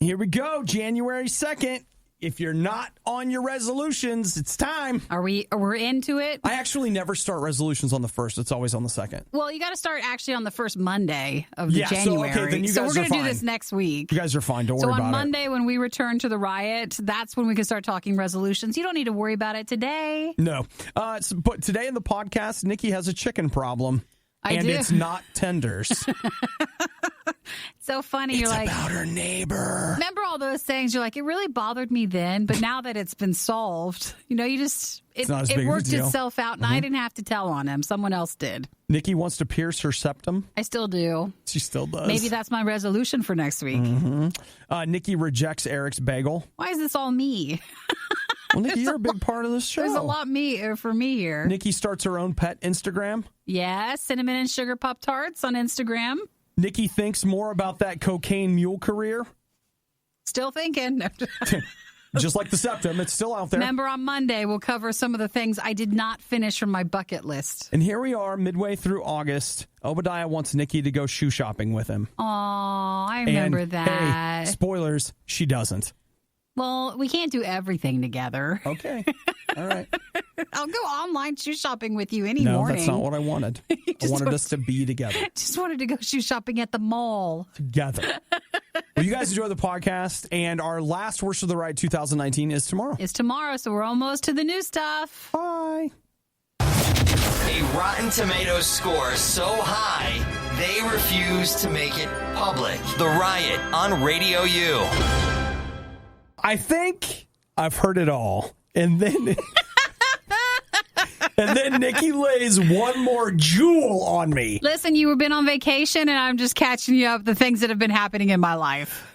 Here we go, January 2nd. If you're not on your resolutions, it's time. We're into it? I actually never start resolutions on the 1st. It's always on the 2nd. Well, you got to start actually on the first Monday of the January. So, okay, then you guys we're going are to do fine. this next week. You guys are fine. Don't worry about it. So on Monday, when we return to the riot, that's when we can start talking resolutions. You don't need to worry about it today. No. But today in the podcast, Nikki has a chicken problem. And do. It's not tenders. So funny. It's You're like, about her neighbor. Remember all those things? You're like, it really bothered me then, but now that it's been solved, it worked itself out, and I didn't have to tell on him. Someone else did. Nikki wants to pierce her septum. I still do. She still does. Maybe that's my resolution for next week. Nikki rejects Erik's bagel. Why is this all me? Well, Nikki, you're a big part of this show. There's a lot for me here. Nikki starts her own pet Instagram. Yeah, cinnamon and sugar Pop-Tarts on Instagram. Nikki thinks more about that cocaine mule career. Still thinking. Just like the septum, it's still out there. Remember, on Monday, we'll cover some of the things I did not finish from my bucket list. And here we are, midway through August. Obadiah wants Nikki to go shoe shopping with him. Aw, I remember that. Hey, spoilers, she doesn't. Well, we can't do everything together. Okay. All right. I'll go online shoe shopping with you any morning. morning. No, that's not what I wanted. I wanted us to be together. Just wanted to go shoe shopping at the mall. Together. Well, you guys enjoy the podcast, and our last Worst of the Riot 2019 is tomorrow. It's tomorrow, so we're almost to the new stuff. Bye. A Rotten Tomatoes score so high, they refuse to make it public. The Riot on RadioU. I think I've heard it all. And then Nikki lays one more jewel on me. Listen, you've been on vacation, and I'm just catching you up the things that have been happening in my life.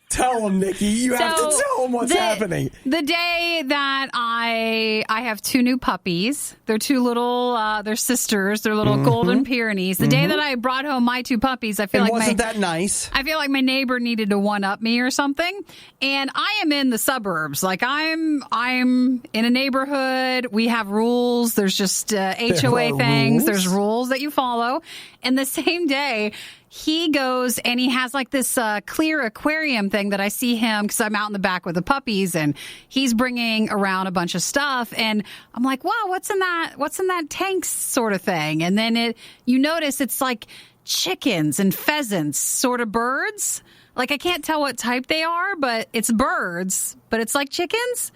Tell them, Nikki. You have to tell them what's happening. The day that I have two new puppies. They're two little, they're sisters. They're little golden Pyrenees. The day that I brought home my two puppies, I feel like wasn't that nice? I feel like my neighbor needed to one-up me or something. And I am in the suburbs. Like I'm in a neighborhood. We have rules. There's just HOA things. There's rules that you follow. And the same day, he goes and he has like this clear aquarium thing that I see him because I'm out in the back with the puppies, and he's bringing around a bunch of stuff. And I'm like, wow, what's in that tank sort of thing? And then you notice it's like chickens and pheasants, sort of birds. Like I can't tell what type they are, but it's birds, but it's like chickens.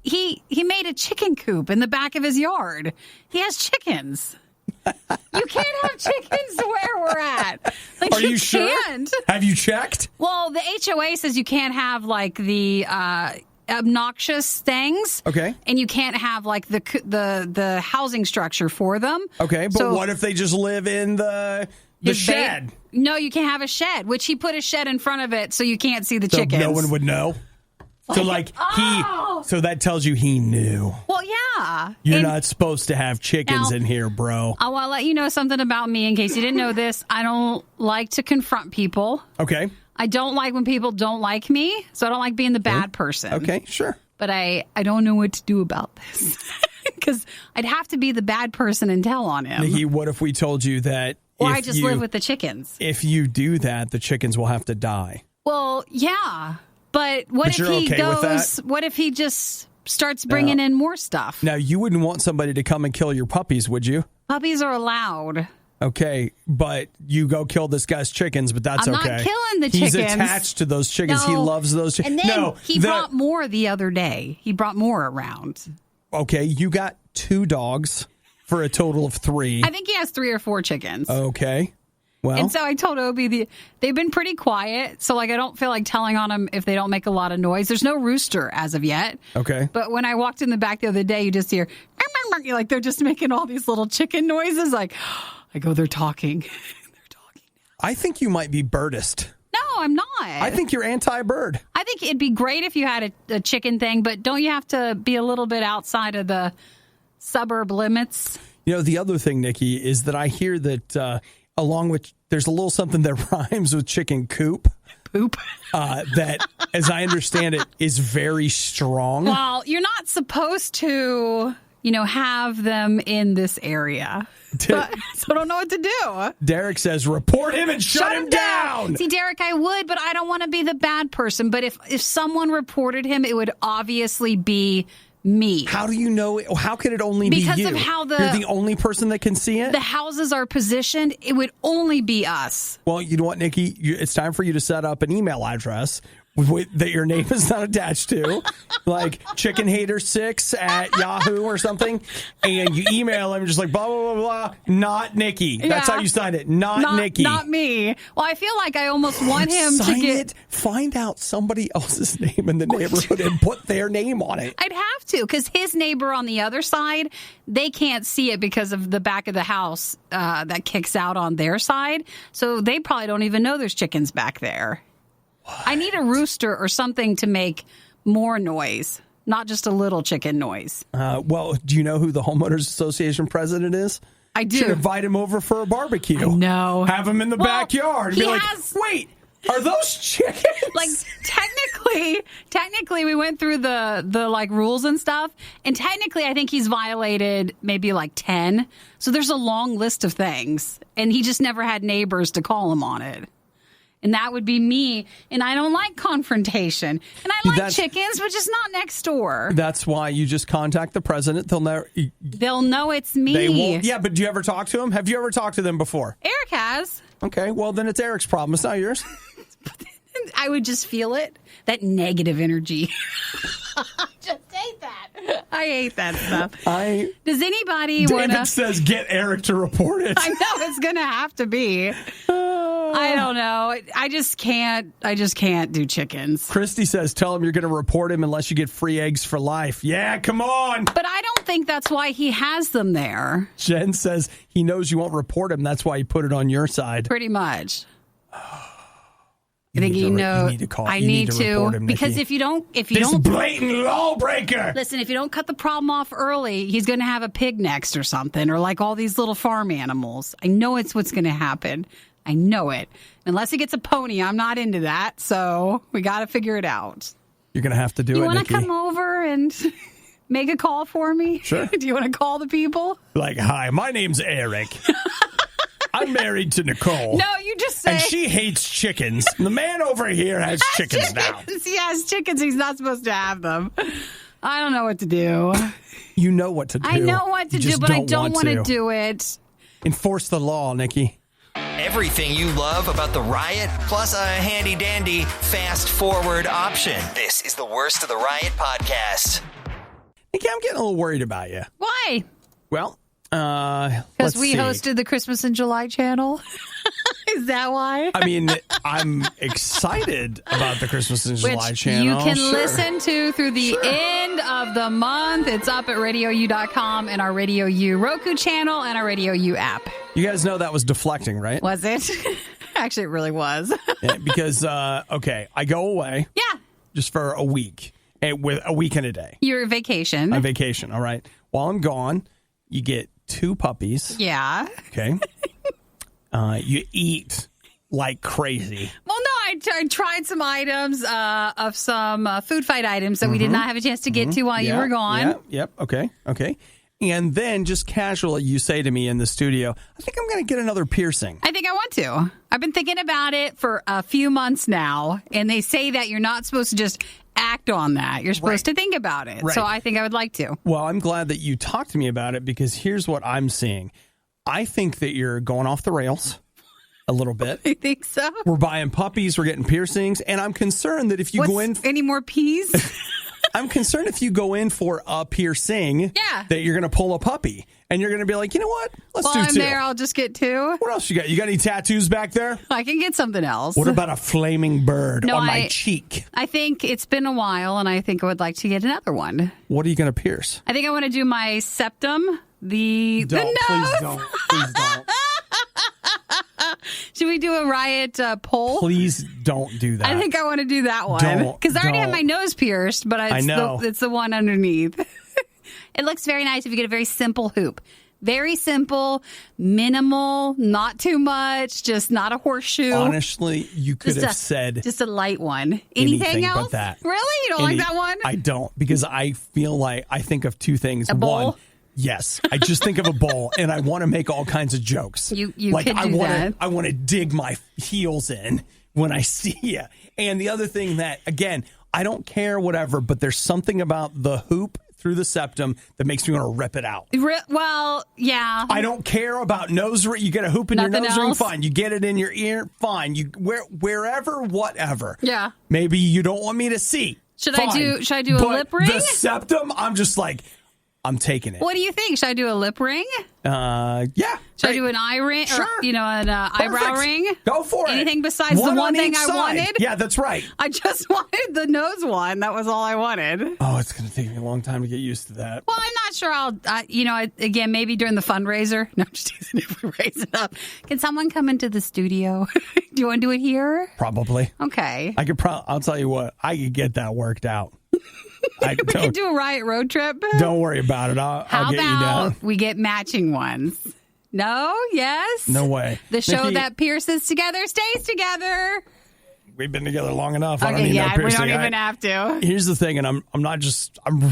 He made a chicken coop in the back of his yard. He has chickens. You can't have chickens where we're at. Like, Are you sure? Can't. Have you checked? Well, the HOA says you can't have like the obnoxious things. Okay. And you can't have like the housing structure for them. Okay, but what if they just live in the shed? No, you can't have a shed, which he put a shed in front of it so you can't see the chickens. No one would know. So so that tells you he knew. Well, yeah. You're not supposed to have chickens in here, bro. I want to let you know something about me in case you didn't know this. I don't like to confront people. Okay. I don't like when people don't like me, so I don't like being the bad person. Okay, sure. But I don't know what to do about this because I'd have to be the bad person and tell on him. Nikki, what if we told you that or I just live with the chickens? If you do that, the chickens will have to die. Well, yeah. But what if he goes? What if he just starts bringing in more stuff? Now, you wouldn't want somebody to come and kill your puppies, would you? Puppies are allowed. Okay, but you go kill this guy's chickens, but that's I'm okay. I'm not killing the chickens. He's attached to those chickens. No. He loves those chickens. And then he brought more the other day. He brought more around. Okay, you got 2 dogs for a total of 3. I think he has 3 or 4 chickens. Okay. Well. And so I told Obi they've been pretty quiet, so like I don't feel like telling on them if they don't make a lot of noise. There's no rooster as of yet. Okay. But when I walked in the back the other day, you just hear like they're just making all these little chicken noises. Like I go, they're talking. They're talking. I think you might be birdist. No, I'm not. I think you're anti-bird. I think it'd be great if you had a chicken thing, but don't you have to be a little bit outside of the suburb limits? You know, the other thing, Nikki, is that I hear that along with, there's a little something that rhymes with chicken coop. Poop. That, as I understand it, is very strong. Well, you're not supposed to, have them in this area. So I don't know what to do. Derek says, report him and shut him down. See, Derek, I would, but I don't want to be the bad person. But if someone reported him, it would obviously be me. How do you know? How could it only be you? Because of how You're the only person that can see it? The houses are positioned. It would only be us. Well, you know what, Nikki? It's time for you to set up an email address that your name is not attached to, like chickenhater6@Yahoo or something, and you email him just like blah, blah, blah, blah, not Nikki. That's how you sign it. Not Nikki. Not me. Well, I feel like I almost want him to get... Find out somebody else's name in the neighborhood and put their name on it. I'd have to, because his neighbor on the other side, they can't see it because of the back of the house that kicks out on their side. So they probably don't even know there's chickens back there. I need a rooster or something to make more noise, not just a little chicken noise. Well, do you know who the Homeowners Association president is? I do. Should invite him over for a barbecue. I know. Have him in the backyard. He be like, has... wait, are those chickens? Like, technically, we went through the like rules and stuff, and technically, I think he's violated maybe like 10. So there's a long list of things, and he just never had neighbors to call him on it. And that would be me. And I don't like confrontation. And I like chickens, but just not next door. That's why you just contact the president. They'll know it's me. They won't. Yeah, but do you ever talk to him? Have you ever talked to them before? Eric has. Okay, well, then it's Eric's problem. It's not yours. I would just feel it. That negative energy. I just hate that. I hate that stuff. Does anybody want to... David says, get Erik to report it. I know, it's going to have to be. I don't know. I just can't do chickens. Christy says, tell him you're going to report him unless you get free eggs for life. Yeah, come on. But I don't think that's why he has them there. Jen says he knows you won't report him. That's why he put it on your side. Pretty much. I think you need to call. I need to report him, because Nikki. if you don't, this blatant lawbreaker. Listen, if you don't cut the problem off early, he's going to have a pig next or something, or like all these little farm animals. I know it's what's going to happen. I know it. Unless he gets a pony, I'm not into that. So we got to figure it out. You're going to have to do it. You want Nikki. to come over and make a call for me? Sure. Do you want to call the people? Like, hi, my name's Erik. I'm married to Nicole. No, you just say. And she hates chickens. The man over here has chickens now. He has chickens. He's not supposed to have them. I don't know what to do. You know what to do. I know what to do, but I don't want to do it. Enforce the law, Nikki. Everything you love about the Riot, plus a handy-dandy fast-forward option. This is the Worst of the Riot podcast. Nikki, I'm getting a little worried about you. Why? Well, because we hosted the Christmas in July channel. Is that why? I mean, I'm excited about the Christmas in July channel. You can listen to through the end of the month. It's up at RadioU.com and our RadioU Roku channel and our RadioU app. You guys know that was deflecting, right? Was it? Actually, it really was. Yeah, because, okay, I go away. Yeah. Just for a week. With a week and a day. Your vacation. On vacation, all right. While I'm gone, you get 2 puppies. Yeah. Okay. You eat like crazy. Well, no, I tried some items of some food fight items that we did not have a chance to get to while you were gone. Yep. Okay. And then just casually, you say to me in the studio, I think I'm going to get another piercing. I think I want to. I've been thinking about it for a few months now, and they say that you're not supposed to just act on that. You're supposed to think about it. Right. So I think I would like to. Well, I'm glad that you talked to me about it because here's what I'm seeing. I think that you're going off the rails a little bit. I think so. We're buying puppies. We're getting piercings. And I'm concerned that if you go in... Any more peas? I'm concerned if you go in for a piercing that you're going to pull a puppy. And you're going to be like, you know what? Let's do 2. While I'm there, I'll just get 2. What else you got? You got any tattoos back there? I can get something else. What about a flaming bird on my cheek? I think it's been a while, and I think I would like to get another one. What are you going to pierce? I think I want to do my septum. The nose. Please don't. Please don't. Should we do a Riot poll? Please don't do that. I think I want to do that one. Because I already have my nose pierced, but it's the one underneath. It looks very nice if you get a very simple hoop. Very simple, minimal, not too much, just not a horseshoe. Honestly, you could have said... Just a light one. Anything else? But that. Really? You don't like that one? I don't, because I feel like I think of 2 things. A bowl? One, Yes, I just think of a bowl, and I want to make all kinds of jokes. You could do that. I want to dig my heels in when I see you. And the other thing that, again, I don't care, whatever, but there's something about the hoop through the septum that makes me want to rip it out. Well, yeah. I don't care about nose ring. You get a hoop in Nothing your nose ring, else? fine. You get it in your ear, fine. You wherever, whatever. Yeah. Maybe you don't want me to see. Should fine. I do a But lip ring? The septum, I'm just like, I'm taking it. What do you think? Should I do a lip ring? Yeah. Should I do an eye ring? Sure. Or, an eyebrow ring? Go for it. Anything besides the one thing I wanted? Yeah, that's right. I just wanted the nose one. That was all I wanted. Oh, it's going to take me a long time to get used to that. Well, I'm not sure again, maybe during the fundraiser. No, just teasing if we raise it up. Can someone come into the studio? Do you want to do it here? Probably. Okay. I'll tell you what, I could get that worked out. We could do a Riot road trip. Don't worry about it. I'll get you down. How about we get matching ones? No? Yes? No way. The show Nikki, that pierces together stays together. We've been together long enough. I don't Okay, need yeah, no piercing. we don't even have to. Here's the thing, and I'm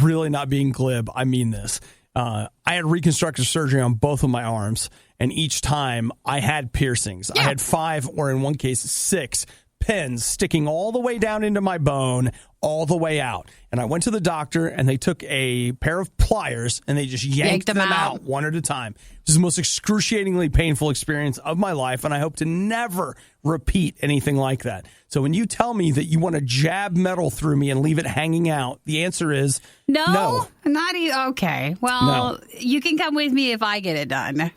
really not being glib. I mean this. I had reconstructive surgery on both of my arms, and each time I had piercings. Yeah. I had 5, or in one case 6 pins sticking all the way down into my bone, all the way out. And I went to the doctor, and they took a pair of pliers, and they just yanked them out one at a time. This is the most excruciatingly painful experience of my life, and I hope to never repeat anything like that. So when you tell me that you want to jab metal through me and leave it hanging out, the answer is no. Not okay. Well, No. You can come with me if I get it done.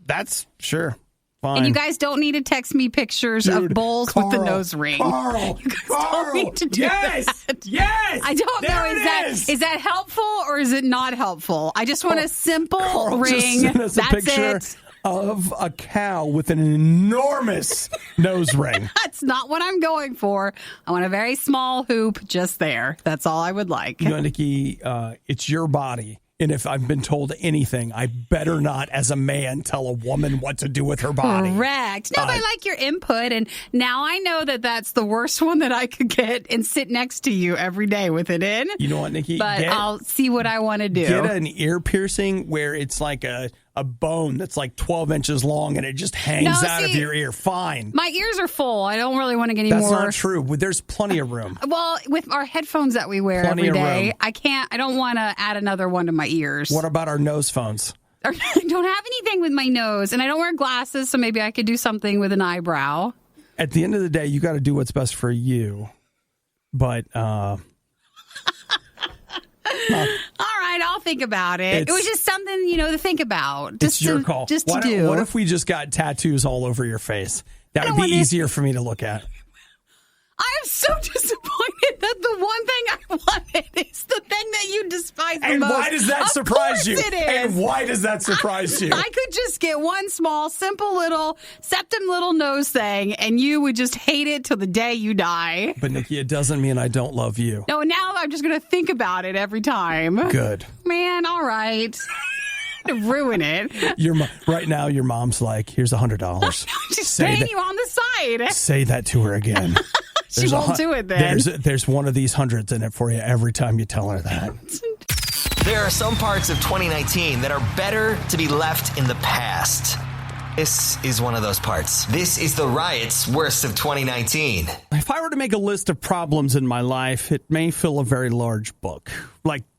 That's sure. Fine. And you guys don't need to text me pictures of bowls with the nose ring. Carl, You guys don't need to do yes, that. yes. I don't know. There Is that helpful or is it not helpful? I just want a simple Carl ring. just sent us That's a picture it. of a cow with an enormous nose ring. That's not what I'm going for. I want a very small hoop just there. That's all I would like. You know, Nikki, it's your body. And if I've been told anything, I better not, as a man, tell a woman what to do with her body. Correct. No, but I like your input. And now I know that that's the worst one that I could get and sit next to you every day with it in. You know what, Nikki? But I'll see what I want to do. Get an ear piercing where it's like a bone that's like 12 inches long and it just hangs out of your ear. Fine. My ears are full. I don't really want to get any more. That's not true. There's plenty of room. Well, with our headphones that we wear Plenty every of day, room. I don't want to add another one to my ears. What about our nose phones? I don't have anything with my nose, and I don't wear glasses, so maybe I could do something with an eyebrow. At the end of the day, you got to do what's best for you. But, All right, I'll think about it. It was just something, to think about. It's your call. Just to do. What if we just got tattoos all over your face? That would be easier for me to look at. I'm so disappointed that the one thing I wanted is the thing that you despise the And most. why does that Of surprise you? course it is. And why does that surprise you? I could just get one small, simple little septum little nose thing, and you would just hate it till the day you die. But, Nikki, it doesn't mean I don't love you. No, now I'm just going to think about it every time. Good. Man, all right. To ruin it. Right now, your mom's like, here's $100. She's paying you on the side. Say that to her again. She won't do it then. There's one of these hundreds in it for you every time you tell her that. There are some parts of 2019 that are better to be left in the past. This is one of those parts. This is the Riot's worst of 2019. If I were to make a list of problems in my life, it may fill a very large book.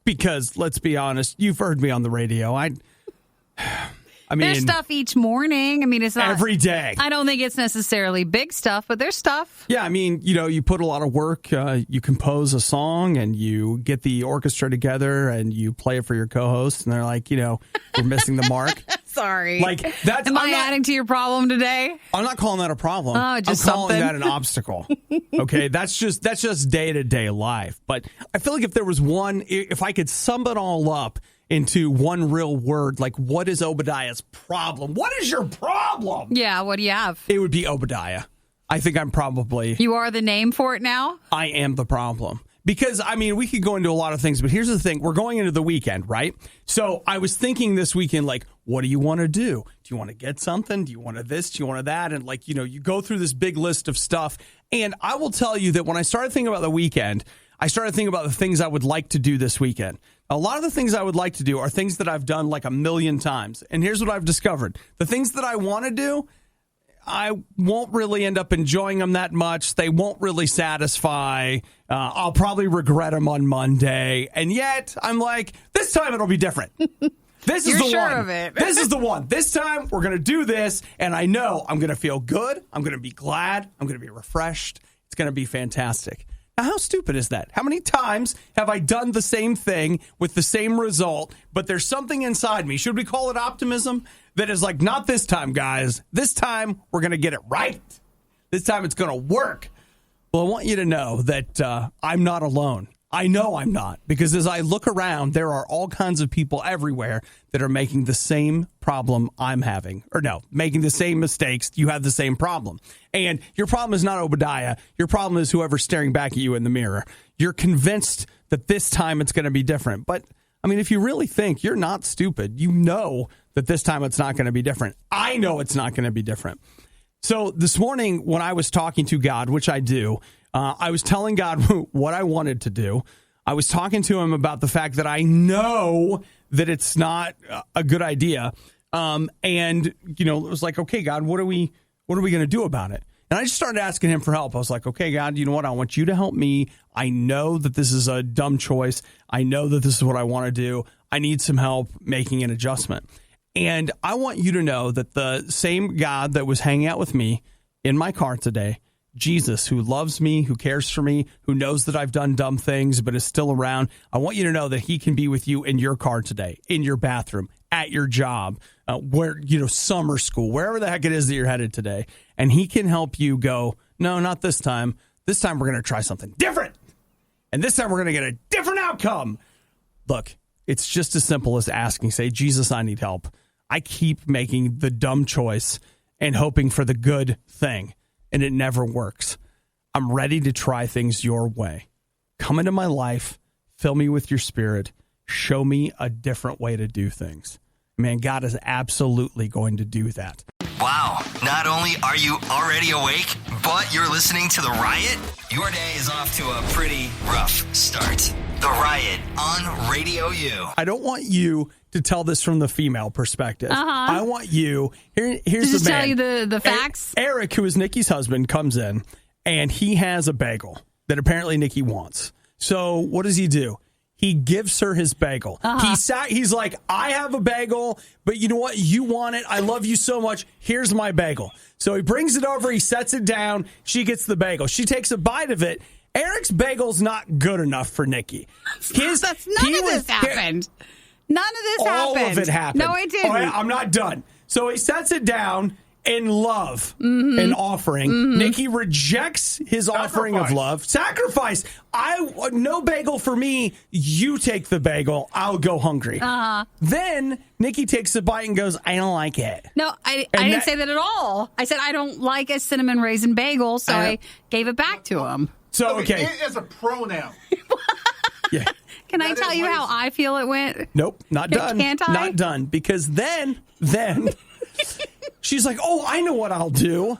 Because, let's be honest, you've heard me on the radio. I mean, there's stuff each morning. I mean, it's not every day. I don't think it's necessarily big stuff, but there's stuff. Yeah, I mean, you put a lot of work. You compose a song and you get the orchestra together and you play it for your co-host, and they're like, we're missing the mark. Sorry. That's. Am I adding to your problem today? I'm not calling that a problem. Oh, just I'm calling something. that an obstacle. Okay, that's just day-to-day life. But I feel like if there was one, if I could sum it all up into one real word, what is Obadiah's problem? What is your problem? Yeah, what do you have? It would be Obadiah. I think I'm probably... You are the name for it now? I am the problem. Because, we could go into a lot of things, but here's the thing. We're going into the weekend, right? So I was thinking this weekend, what do you want to do? Do you want to get something? Do you want this? Do you want that? And, you go through this big list of stuff. And I will tell you that when I started thinking about the weekend, I started thinking about the things I would like to do this weekend. A lot of the things I would like to do are things that I've done like a million times. And here's what I've discovered. The things that I want to do, I won't really end up enjoying them that much. They won't really satisfy. I'll probably regret them on Monday. And yet, I'm like, this time it'll be different. This is the one. Of it. This is the one. This time we're going to do this, and I know I'm going to feel good. I'm going to be glad. I'm going to be refreshed. It's going to be fantastic. Now, how stupid is that? How many times have I done the same thing with the same result, but there's something inside me? Should we call it optimism? That is like, not this time, guys. This time we're going to get it right. This time it's going to work. Well, I want you to know that I'm not alone. I know I'm not, because as I look around, there are all kinds of people everywhere that are making the same problem I'm having. Or no, making the same mistakes. You have the same problem. And your problem is not Obadiah. Your problem is whoever's staring back at you in the mirror. You're convinced that this time it's going to be different. But, I mean, if you really think, you're not stupid. You know that this time it's not going to be different. I know it's not going to be different. So this morning when I was talking to God, which I do, I was telling God what I wanted to do. I was talking to him about the fact that I know that it's not a good idea. And, you know, it was like, okay, God, what are we going to do about it? And I just started asking him for help. I was like, okay, God, you know what? I want you to help me. I know that this is a dumb choice. I know that this is what I want to do. I need some help making an adjustment. And I want you to know that the same God that was hanging out with me in my car today, Jesus, who loves me, who cares for me, who knows that I've done dumb things, but is still around. I want you to know that he can be with you in your car today, in your bathroom, at your job, where, you know, summer school, wherever the heck it is that you're headed today. And he can help you go, no, not this time. This time we're going to try something different. And this time we're going to get a different outcome. Look, it's just as simple as asking, say, Jesus, I need help. I keep making the dumb choice and hoping for the good thing, and it never works. I'm ready to try things your way. Come into my life, fill me with your spirit, show me a different way to do things. Man, God is absolutely going to do that. Wow, not only are you already awake, but you're listening to The Riot? Your day is off to a pretty rough start. The Riot on RadioU. I don't want you to tell this from the female perspective. I want you, here's just the man. Tell you the facts? Erik, who is Nikki's husband, comes in, and he has a bagel that apparently Nikki wants. So what does he do? He gives her his bagel. He's like, I have a bagel, but you know what? You want it. I love you so much. Here's my bagel. So he brings it over. He sets it down. She gets the bagel. She takes a bite of it. Eric's bagel's not good enough for Nikki. None of this happened. All of it happened. No, it didn't. I'm not done. So he sets it down in love, an offering. Nikki rejects his offering of love. Sacrifice. No bagel for me. You take the bagel. I'll go hungry. Then Nikki takes a bite and goes, I don't like it. No, I didn't say that at all. I said I don't like a cinnamon raisin bagel, so I gave it back to him. So, okay. It is a pronoun. Yeah. Can I tell you how I feel it went? Nope, not done. Can't I? Not done. Because then she's like, oh, I know what I'll do.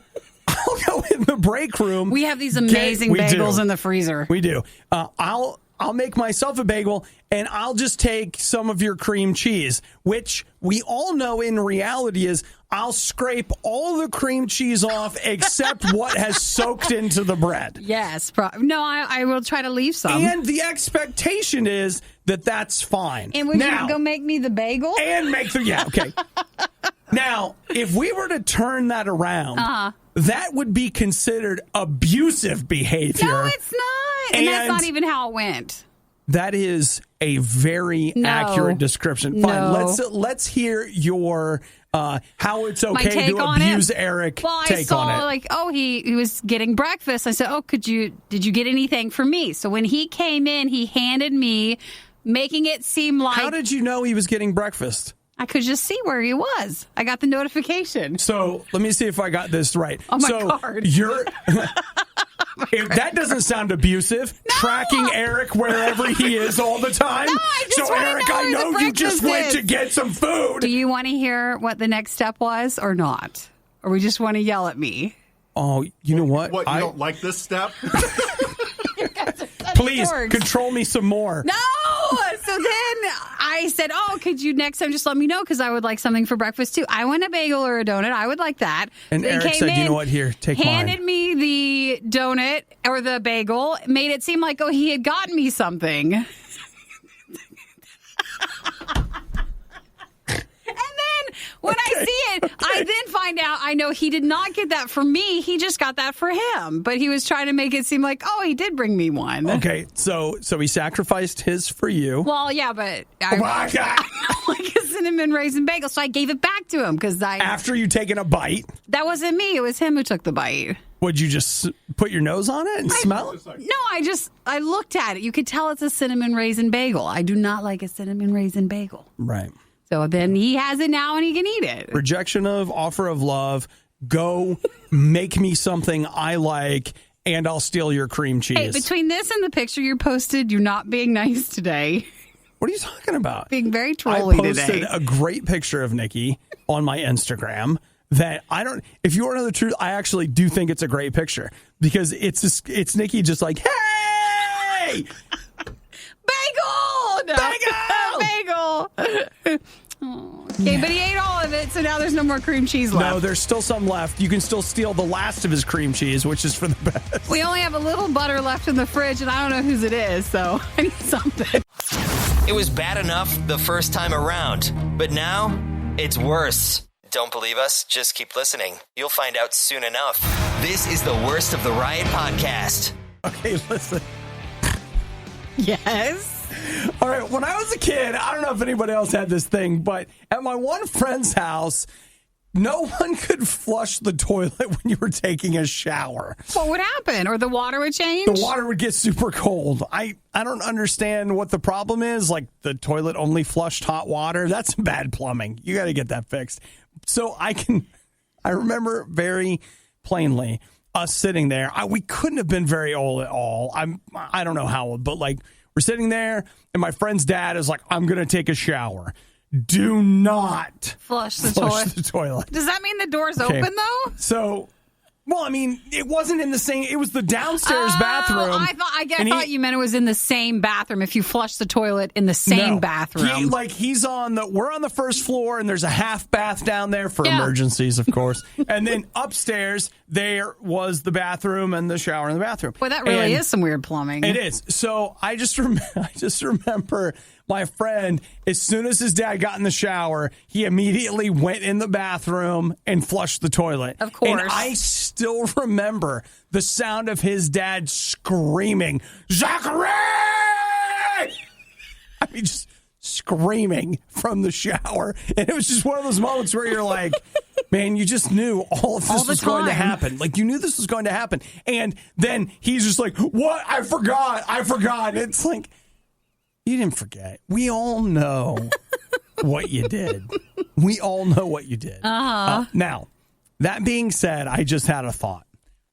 I'll go in the break room. We have these amazing bagels in the freezer. We do. I'll make myself a bagel, and I'll just take some of your cream cheese, which we all know in reality is I'll scrape all the cream cheese off except what has soaked into the bread. Yes. No, I will try to leave some. And the expectation is that that's fine. And would you go make me the bagel? And make the, yeah, okay. Now, if we were to turn that around, that would be considered abusive behavior. No, it's not. And that's not even how it went. That is a very accurate description. Fine, let's hear your how it's okay to abuse Erik. Well, take I saw on it. like, he was getting breakfast. I said, did you get anything for me? So when he came in, he handed me, making it seem like. How did you know he was getting breakfast? I could just see where he was. I got the notification. So let me see if I got this right. On my card. If that doesn't sound abusive, tracking Erik wherever he is all the time. No, I just Erik, I know you just went to get some food. Do you want to hear what the next step was or not? Or we just want to yell at me? Oh, you know what? What, you don't like this step? Please, control me some more. No! So then I said, oh, could you next time just let me know because I would like something for breakfast too. I want a bagel or a donut. I would like that. And they Erik said, you know what, here, take handed mine. me the donut or the bagel, made it seem like, oh, he had gotten me something. When I see it, I then find out, I know he did not get that for me. He just got that for him. But he was trying to make it seem like, oh, he did bring me one. Okay, so he sacrificed his for you. Well, yeah, but I like a cinnamon raisin bagel, so I gave it back to him because after you taken a bite. That wasn't me. It was him who took the bite. Would you just put your nose on it and smell it? No, I looked at it. You could tell it's a cinnamon raisin bagel. I do not like a cinnamon raisin bagel. Right. So then he has it now and he can eat it. Rejection of offer of love. Go make me something I like and I'll steal your cream cheese. Hey, between this and the picture you posted, you're not being nice today. What are you talking about? Being very trolly today. I posted a great picture of Nikki on my Instagram that if you want to know the truth, I actually do think it's a great picture because it's Nikki just like, hey! Bagel! No. Bagel! Okay, but he ate all of it, so now there's no more cream cheese left. No, there's still some left. You can still steal the last of his cream cheese, which is for the best. We only have a little butter left in the fridge, and I don't know whose it is, so I need something. It was bad enough the first time around, but now it's worse. Don't believe us? Just keep listening. You'll find out soon enough. This is the worst of the Riot podcast. Okay, listen. Yes? All right, when I was a kid, I don't know if anybody else had this thing, but at my one friend's house, no one could flush the toilet when you were taking a shower. What would happen? Or the water would change? The water would get super cold. I don't understand what the problem is. Like, the toilet only flushed hot water. That's bad plumbing. You got to get that fixed. So I remember very plainly us sitting there. We couldn't have been very old at all. I don't know how old, but like, we're sitting there, and my friend's dad is like, I'm going to take a shower. Do not flush the toilet. Does that mean the door's open, though? So, well, I mean, it wasn't in the same, it was the downstairs bathroom. I thought you meant it was in the same bathroom if you flush the toilet in the same bathroom. We're on the first floor, and there's a half bath down there for emergencies, of course. And then upstairs, there was the bathroom and the shower in the bathroom. Boy, that really is some weird plumbing. It is. So I just remember my friend, as soon as his dad got in the shower, he immediately went in the bathroom and flushed the toilet. Of course. And I still remember the sound of his dad screaming, Zachary! I mean, just screaming from the shower. And it was just one of those moments where you're like, man, you just knew all of this was going to happen. Like, you knew this was going to happen. And then he's just like, what? I forgot. It's like, you didn't forget. We all know what you did. Now, that being said, I just had a thought.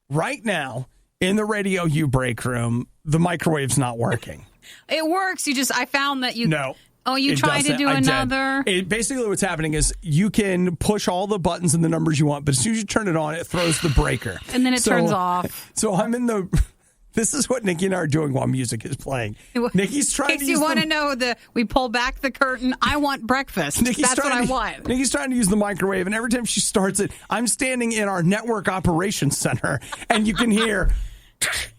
Right now, in the RadioU break room, the microwave's not working. It works. I found that you... No. Oh, you tried to do another? Basically, what's happening is you can push all the buttons and the numbers you want, but as soon as you turn it on, it throws the breaker. And then it turns off. So I'm in the... This is what Nikki and I are doing while music is playing. Nikki's trying to use... In case you want to know, we pull back the curtain. I want breakfast. That's what I want. Nikki's trying to use the microwave, and every time she starts it, I'm standing in our network operations center, and you can hear...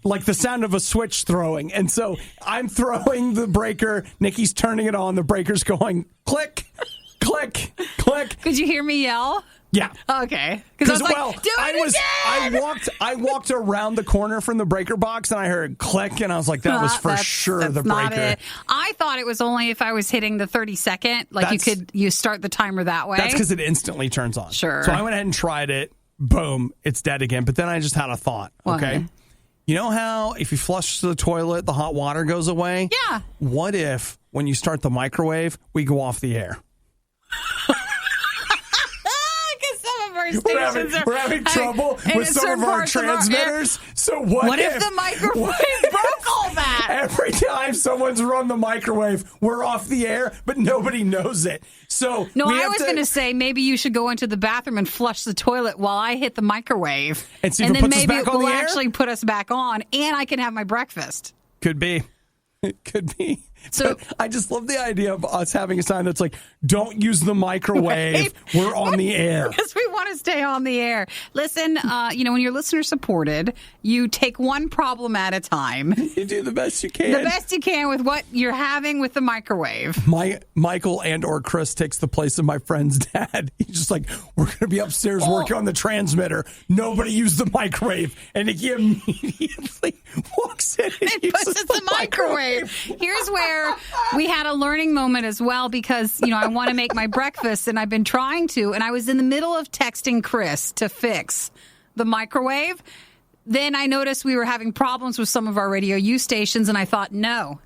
like the sound of a switch throwing. And so I'm throwing the breaker. Nikki's turning it on. The breaker's going click, click, click. Could you hear me yell? Yeah. Okay. Because I was like, do it again! I walked around the corner from the breaker box, and I heard click, and I was like, that was for sure the breaker. Not it. I thought it was only if I was hitting the 30-second. Like, you start the timer that way. That's because it instantly turns on. Sure. So I went ahead and tried it. Boom. It's dead again. But then I just had a thought. Okay. You know how if you flush the toilet, the hot water goes away? Yeah. What if, when you start the microwave, we go off the air? We're having trouble with some of our transmitters. So what if the microwave broke all that? Every time someone's run the microwave, we're off the air, but nobody knows it. So no, I was going to say maybe you should go into the bathroom and flush the toilet while I hit the microwave, and then maybe it will actually put us back on, and I can have my breakfast. Could be. It could be. So but I just love the idea of us having a sign that's like, don't use the microwave. Right? We're on the air. Because we want to stay on the air. Listen, when you're listener supported, you take one problem at a time. You do the best you can. The best you can with what you're having with the microwave. Michael and or Chris takes the place of my friend's dad. He's just like, we're going to be upstairs working on the transmitter. Nobody use the microwave. And he immediately walks in and puts the microwave. Here's where we had a learning moment as well because, I want to make my breakfast and I've been trying to. And I was in the middle of texting Chris to fix the microwave. Then I noticed we were having problems with some of our RadioU stations. And I thought, no,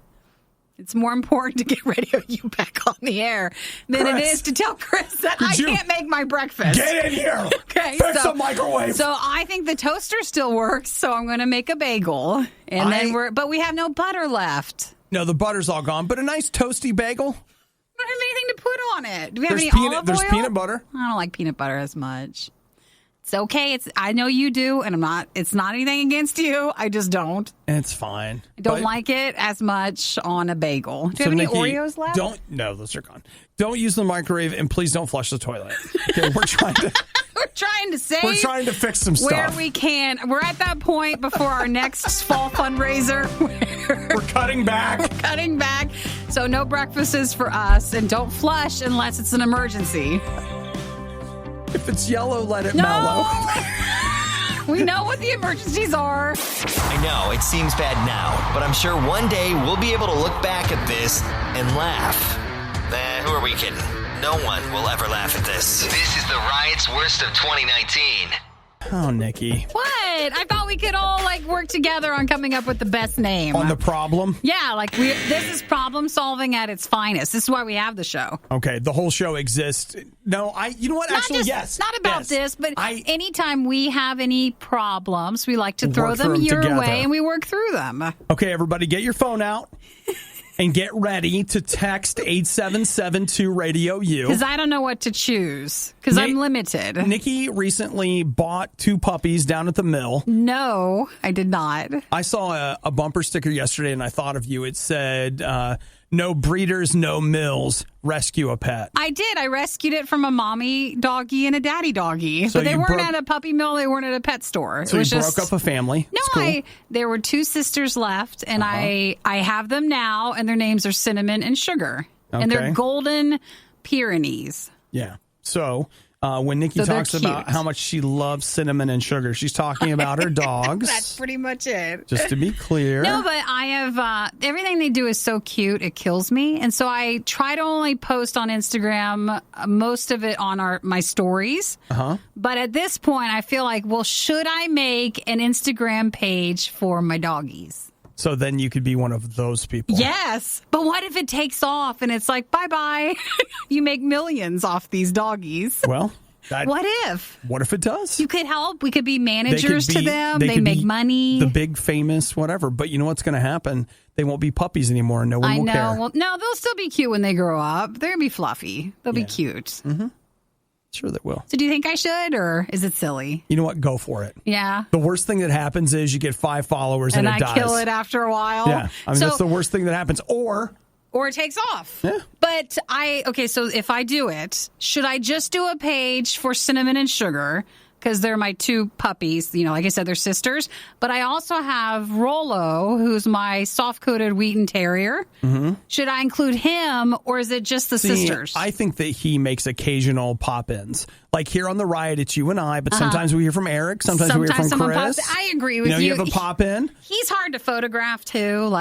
it's more important to get RadioU back on the air than it is to tell Chris that I can't make my breakfast. Get in here. Okay, fix the microwave. So I think the toaster still works. So I'm going to make a bagel. And but we have no butter left. No, the butter's all gone, but a nice toasty bagel. I don't have anything to put on it. Do we have any olive oil? There's peanut butter. I don't like peanut butter as much. It's okay. I know you do, and it's not anything against you. I just don't. It's fine. I don't like it as much on a bagel. Do you have any Oreos left? No, those are gone. Don't use the microwave, and please don't flush the toilet. Okay, we're trying to... We're trying to save. We're trying to fix some stuff. Where we can. We're at that point before our next fall fundraiser. We're cutting back. We're cutting back. So no breakfasts for us. And don't flush unless it's an emergency. If it's yellow, let it mellow. We know what the emergencies are. I know, it seems bad now, but I'm sure one day we'll be able to look back at this and laugh. Who are we kidding? No one will ever laugh at this. This is the Riot's Worst of 2019. Oh, Nikki. What? I thought we could all work together on coming up with the best name. On the problem? Yeah, this is problem solving at its finest. This is why we have the show. Okay, the whole show exists. No, you know what? Yes. Not about this, but anytime we have any problems, we like to throw them your way and we work through them. Okay, everybody, get your phone out. And get ready to text 877-2-RADIO-U. Because I don't know what to choose. Because I'm limited. Nikki recently bought 2 puppies down at the mill. No, I did not. I saw a bumper sticker yesterday, and I thought of you. It said, no breeders, no mills, rescue a pet. I did. I rescued it from a mommy doggy and a daddy doggy. So but they weren't at a puppy mill. They weren't at a pet store. So you broke up a family. No, cool. There were 2 sisters left, and I have them now, and their names are Cinnamon and Sugar. Okay. And they're Golden Pyrenees. Yeah. So... when Nikki talks about how much she loves Cinnamon and Sugar, she's talking about her dogs. That's pretty much it. Just to be clear. No, but I have everything they do is so cute, it kills me. And so I try to only post on Instagram, most of it on my stories. Uh-huh. But at this point, I feel like, well, should I make an Instagram page for my doggies? So then you could be one of those people. Yes. But what if it takes off and it's like, bye-bye. You make millions off these doggies. Well, what if? What if it does? You could help. We could be managers to them. They make money. The big, famous, whatever. But you know what's going to happen? They won't be puppies anymore and no one will care. Well, no, they'll still be cute when they grow up. They're going to be fluffy. They'll be cute. Mm-hmm. Sure they will. So do you think I should, or is it silly? You know what? Go for it. Yeah. The worst thing that happens is you get 5 followers and it dies. And I kill it after a while. Yeah. I mean, that's the worst thing that happens. Or it takes off. Yeah. But so if I do it, should I just do a page for Cinnamon and Sugar? Because they're my 2 puppies. Like I said, they're sisters. But I also have Rollo, who's my soft-coated Wheaten Terrier. Mm-hmm. Should I include him, or is it just the sisters? I think that he makes occasional pop-ins. Like here on the Riot, it's you and I, but sometimes we hear from Erik, sometimes we hear from Chris. I agree with you. You have a pop-in. He's hard to photograph, too.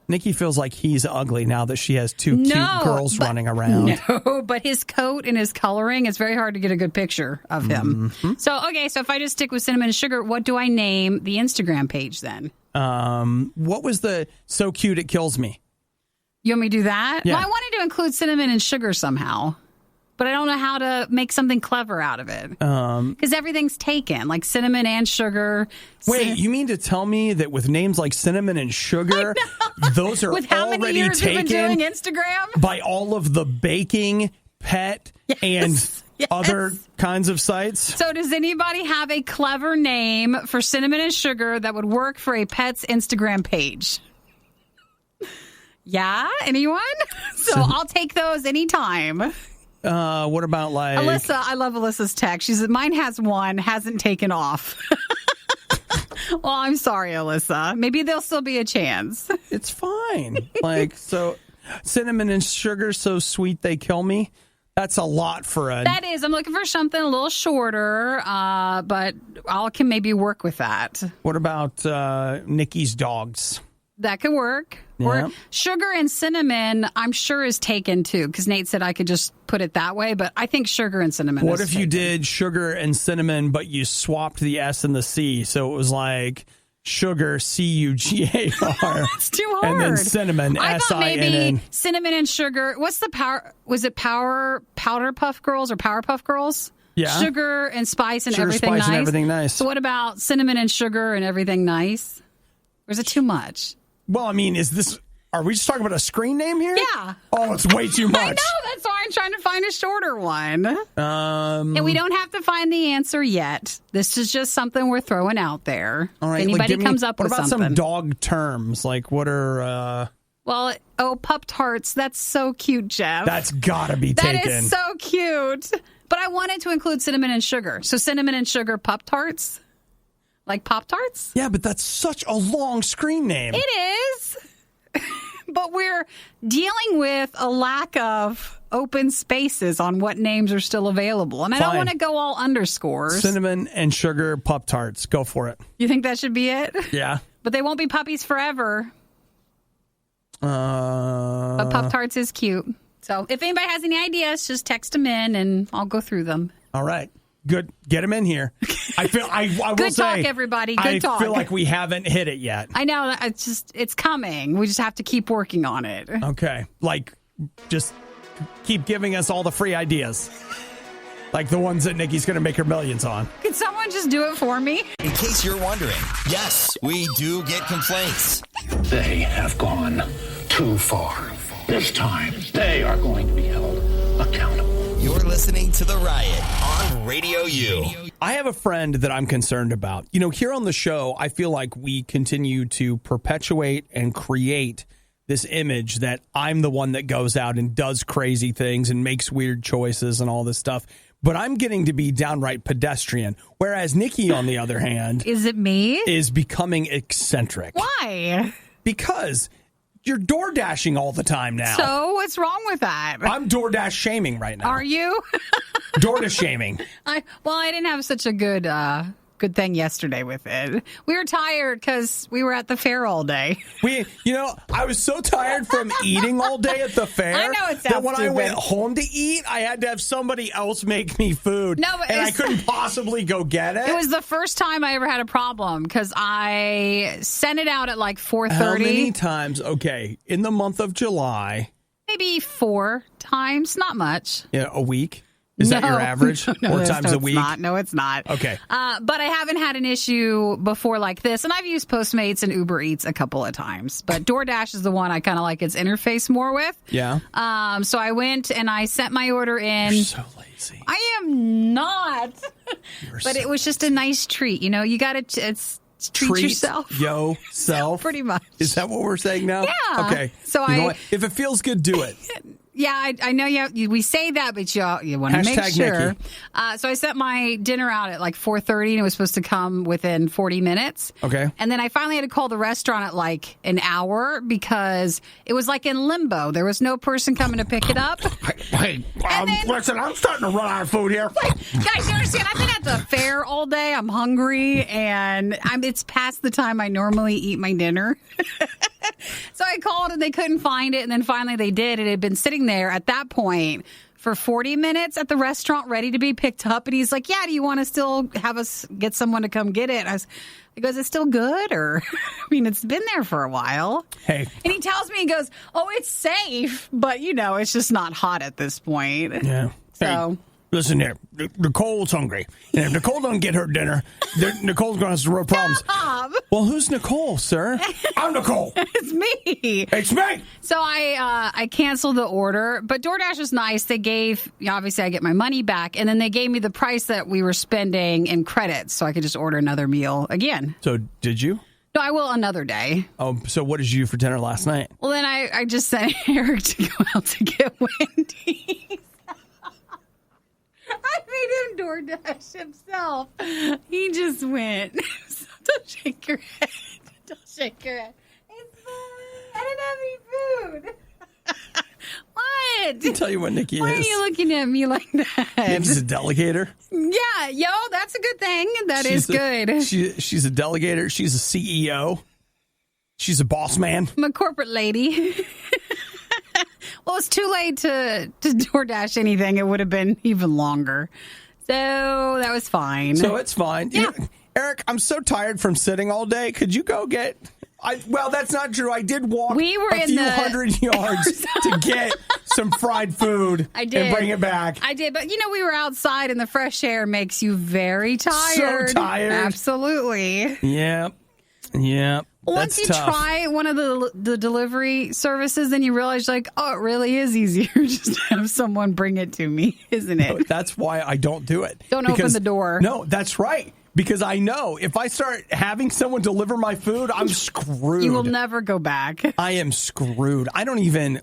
Nikki feels like he's ugly now that she has 2 cute girls running around. No, but his coat and his coloring, it's very hard to get a good picture of him. Mm-hmm. So if I just stick with Cinnamon and Sugar, what do I name the Instagram page then? What was the So Cute It Kills Me? You want me to do that? Yeah. Well, I wanted to include Cinnamon and Sugar somehow. But I don't know how to make something clever out of it. Because everything's taken, like Cinnamon and Sugar. Wait, you mean to tell me that with names like Cinnamon and Sugar, those are with how already many years taken we've been doing Instagram? By all of the baking, pet, and other kinds of sites? So does anybody have a clever name for Cinnamon and Sugar that would work for a pet's Instagram page? Yeah? Anyone? So I'll take those anytime. What about like Alyssa? I love Alyssa's text. She said, mine has one, hasn't taken off. Well, I'm sorry, Alyssa. Maybe there'll still be a chance. It's fine. Like, so cinnamon and sugar so sweet they kill me. That's a lot for a... That is. I'm looking for something a little shorter, but I can maybe work with that. What about Nikki's dogs? That could work. Yeah. Or sugar and cinnamon, I'm sure is taken too, because Nate said I could just put it that way, but I think sugar and cinnamon What is if you taken. did sugar and cinnamon, but you swapped the S and the C, so it was like sugar, C-U-G-A-R. It's too hard. And then cinnamon, I thought maybe S-I-N-N. cinnamon and sugar. What's the power? Was it Powder Puff Girls or Powerpuff Girls? Yeah. Sugar and spice and Sugar, everything spice, nice. and everything nice. So what about cinnamon and sugar and everything nice? Or is it too much? Well, I mean, are we just talking about a screen name here? Yeah. Oh, it's way too much. I know. That's why I'm trying to find a shorter one. And we don't have to find the answer yet. This is just something we're throwing out there. All right, if anybody comes up with something. What about some dog terms? Like, what are... Well, Pup Tarts. That's so cute, Jeff. That's gotta be taken. That is so cute. But I wanted to include cinnamon and sugar. So cinnamon and sugar Pup Tarts? Like Pop-Tarts? Yeah, but that's such a long screen name. It is. But we're dealing with a lack of open spaces on what names are still available. And I don't want to go all underscores. Cinnamon and sugar Pop-Tarts. Go for it. You think that should be it? Yeah. But they won't be puppies forever. But Pop-Tarts is cute. So if anybody has any ideas, just text them in and I'll go through them. All right. Good. Get them in here. I will Good say, talk, everybody. Good talk. I feel like we haven't hit it yet. I know. It's coming. We just have to keep working on it. Okay. Like, just keep giving us all the free ideas. Like the ones that Nikki's going to make her millions on. Could someone just do it for me? In case you're wondering, yes, we do get complaints. They have gone too far. This time, they are going to be held accountable. You're listening to The Riot on RadioU. I have a friend that I'm concerned about. You know, here on the show, I feel like we continue to perpetuate and create this image that I'm the one that goes out and does crazy things and makes weird choices and all this stuff. But I'm getting to be downright pedestrian. Whereas Nikki, on the other hand, is it me? Is becoming eccentric. Why? Because you're DoorDashing all the time now. So what's wrong with that? I'm DoorDash shaming right now. Are you? DoorDash shaming. I didn't have such a good thing yesterday with it. We were tired because we were at the fair all day. I was so tired from eating all day at the fair. I know it sounds that when stupid. I went home to eat, I had to have somebody else make me food. No, but and I couldn't possibly go get it. It was the first time I ever had a problem because I sent it out at like 4:30. How many times? Okay, in the month of July. Maybe 4 times, not much. Yeah, a week. Is that your average? No, 4 times a week? No, it's not. Okay. But I haven't had an issue before like this. And I've used Postmates and Uber Eats a couple of times. But DoorDash is the one I kind of like its interface more with. Yeah. So I went and I sent my order in. You're so lazy. I am not. But it was just a nice treat. You know, you got to treat yourself. Yourself. Pretty much. Is that what we're saying now? Yeah. Okay. So you know what? If it feels good, do it. Yeah, I know we say that, but you want to make sure. Nikki. So I set my dinner out at like 4:30, and it was supposed to come within 40 minutes. Okay. And then I finally had to call the restaurant at like an hour because it was like in limbo. There was no person coming to pick it up. Listen, I'm starting to run out of food here. Guys, you understand? I've been at the fair all day. I'm hungry, and it's past the time I normally eat my dinner. So I called, and they couldn't find it, and then finally they did. It had been sitting there at that point for 40 minutes at the restaurant ready to be picked up. And he's like, yeah, do you want to still have us get someone to come get it? He goes, is it still good? Or, I mean, it's been there for a while. Hey. And he tells me, he goes, oh, it's safe. But, it's just not hot at this point. Yeah. So. Hey, listen here. Nicole's hungry. And if Nicole doesn't get her dinner, Nicole's going to have some real problems. Stop. Well, who's Nicole, sir? I'm Nicole. It's me. It's me. So I canceled the order, but DoorDash was nice. They gave, obviously I get my money back, and then they gave me the price that we were spending in credits so I could just order another meal again. So did you? No, I will another day. Oh, so what did you do for dinner last night? Well, then I just sent Erik to go out to get Wendy's. I made him DoorDash himself. He just went. So don't shake your head. Don't shake your head. It's fine. I didn't have any food. What? I'll tell you what Nikki Why is. are you looking at me like that? Nikki's a delegator. Yeah, that's a good thing. She's good. She's a delegator. She's a CEO. She's a boss man. I'm a corporate lady. Well, it's too late to DoorDash anything. It would have been even longer. So that was fine. So it's fine. Yeah. Erik, I'm so tired from sitting all day. Could you go get... well, that's not true. I did walk a few hundred yards to get some fried food and bring it back. I did, but we were outside and the fresh air makes you very tired. So tired. Absolutely. Yep. Once you try one of the delivery services, then you realize, it really is easier just to have someone bring it to me, isn't it? No, that's why I don't do it. Don't open the door. No, that's right. Because I know if I start having someone deliver my food, I'm screwed. You will never go back. I am screwed. I don't even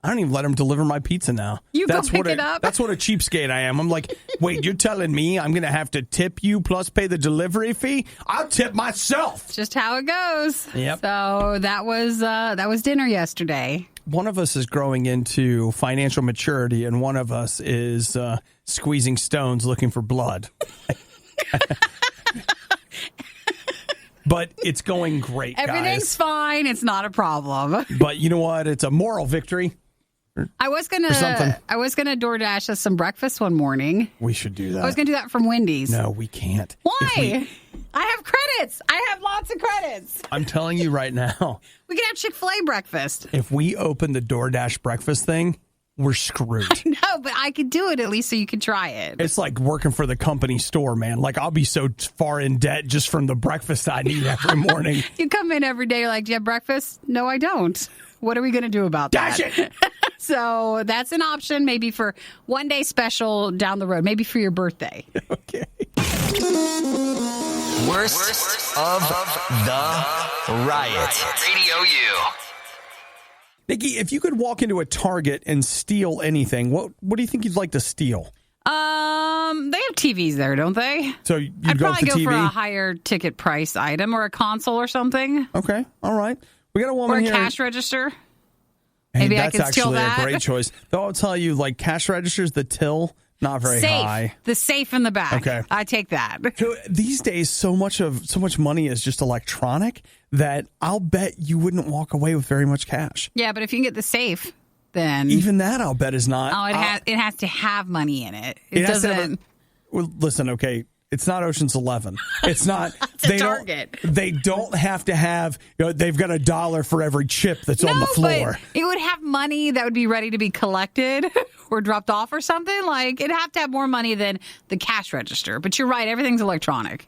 let them deliver my pizza now. Go pick it up? That's what a cheapskate I am. I'm like, wait, you're telling me I'm going to have to tip you plus pay the delivery fee? I'll tip myself. Just how it goes. Yep. So that was dinner yesterday. One of us is growing into financial maturity, and one of us is squeezing stones looking for blood. But it's going great, Everything's fine. It's not a problem. But you know what? It's a moral victory. I was gonna DoorDash us some breakfast one morning. We should do that. I was gonna do that from Wendy's. No, we can't. Why? I have credits. I have lots of credits. I'm telling you right now. We can have Chick-fil-A breakfast. If we open the DoorDash breakfast thing, we're screwed. No, but I could do it at least so you could try it. It's like working for the company store, man. Like, I'll be so far in debt just from the breakfast I need every morning. You come in every day, you're like, do you have breakfast? No, I don't. What are we going to do about that? Dash it! So that's an option maybe for one day special down the road, maybe for your birthday. Okay. Worst of the Riot. RadioU. Nikki, if you could walk into a Target and steal anything, what do you think you'd like to steal? They have TVs there, don't they? So I'd go probably with the go TV? for a higher ticket price item or a console or something. Okay, all right. We got a woman or a here. cash register. Hey, Maybe I that's could steal actually that. a great choice. Though I'll tell you, like cash registers, the till, not very safe. high. The safe in the back. Okay. I take that. So these days, so much money is just electronic that I'll bet you wouldn't walk away with very much cash. Yeah, but if you can get the safe, then Even that, I'll bet is not. Oh, it has to have money in it. It has to doesn't. have well, listen, okay. It's not Ocean's 11. It's not. It's a Target. They don't have to have. They've got $1 for every chip that's on the floor. But it would have money that would be ready to be collected or dropped off or something. Like it'd have to have more money than the cash register. But you're right. Everything's electronic.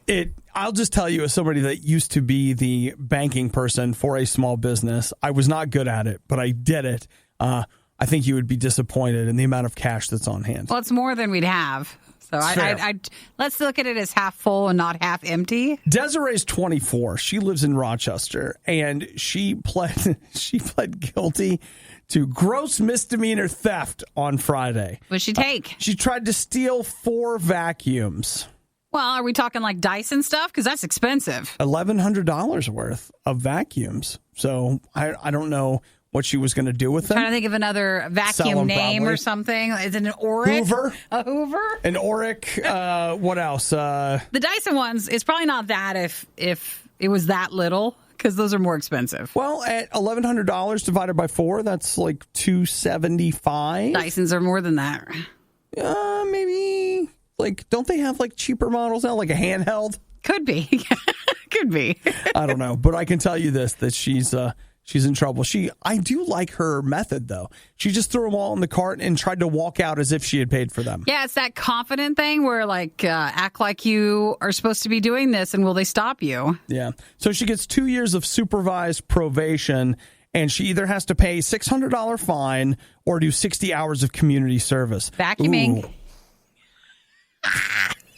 I'll just tell you, as somebody that used to be the banking person for a small business, I was not good at it, but I did it. I think you would be disappointed in the amount of cash that's on hand. Well, it's more than we'd have. So let's look at it as half full and not half empty. Desiree's 24. She lives in Rochester, and she pled guilty to gross misdemeanor theft on Friday. What'd she take? She tried to steal 4 vacuums. Well, are we talking like Dyson stuff? Because that's expensive. $1,100 worth of vacuums. So I don't know what she was going to do with them. Trying to think of another vacuum name probably. Or something. Is it an Erik? Hoover. A Hoover? An Erik. What else? The Dyson ones, it's probably not that if it was that little, because those are more expensive. Well, at $1,100 divided by 4, that's like $275. Dysons are more than that. Maybe. Like, don't they have like cheaper models now, like a handheld? Could be. Could be. I don't know, but I can tell you this: that she's in trouble. I do like her method, though. She just threw them all in the cart and tried to walk out as if she had paid for them. Yeah, it's that confident thing where, like, act like you are supposed to be doing this, and will they stop you? Yeah. So she gets 2 years of supervised probation, and she either has to pay $600 fine or do 60 hours of community service. Vacuuming. Ooh.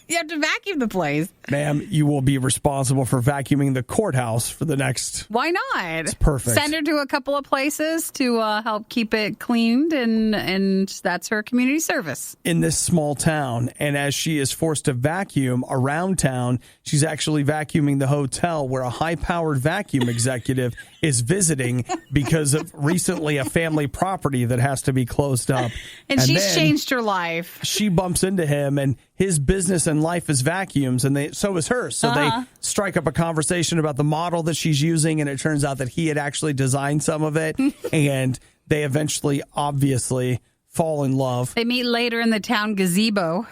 You have to vacuum the place. Ma'am, you will be responsible for vacuuming the courthouse for the next... Why not? It's perfect. Send her to a couple of places to help keep it cleaned, and that's her community service. In this small town, and as she is forced to vacuum around town, she's actually vacuuming the hotel where a high-powered vacuum executive is visiting because of recently a family property that has to be closed up. And she's changed her life. She bumps into him, and his business and life is vacuums, and so is hers. So they strike up a conversation about the model that she's using, and it turns out that he had actually designed some of it, and they eventually, obviously, fall in love. They meet later in the town gazebo.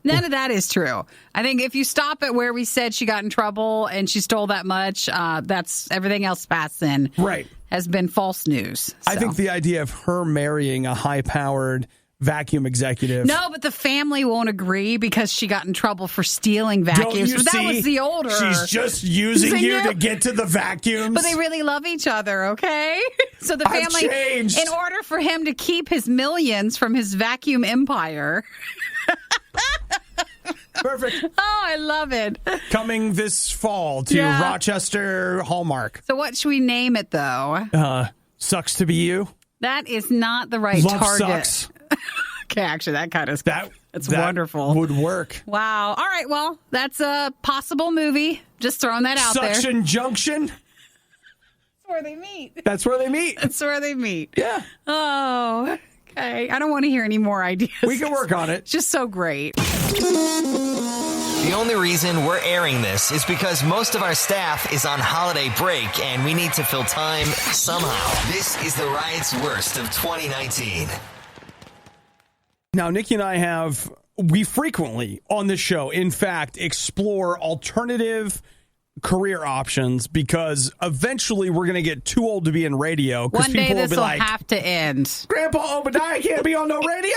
None of that is true. I think if you stop at where we said she got in trouble and she stole that much, that's everything else past then. Right. Has been false news. So. I think the idea of her marrying a high-powered vacuum executive. No, but the family won't agree because she got in trouble for stealing vacuums. But that was the older. She's just using you to get to the vacuums. But they really love each other, okay? So the family, in order for him to keep his millions from his vacuum empire. Perfect. Oh, I love it. Coming this fall to Rochester Hallmark. So what should we name it, though? Sucks to be you. That is not the right Love target. Sucks. Okay, actually, that kind of that's that wonderful. Would work. Wow. All right, well, that's a possible movie. Just throwing that out there. Suction Junction. That's where they meet. That's where they meet. That's where they meet. Yeah. Oh, okay. I don't want to hear any more ideas. We can work on it. It's just so great. The only reason we're airing this is because most of our staff is on holiday break and we need to fill time somehow. This is the Riot's worst of 2019. Now, Nikki and I we frequently on this show, in fact, explore alternative career options because eventually we're going to get too old to be in radio. One day people this will be will like, have to end. Grandpa Obadiah can't be on no radio.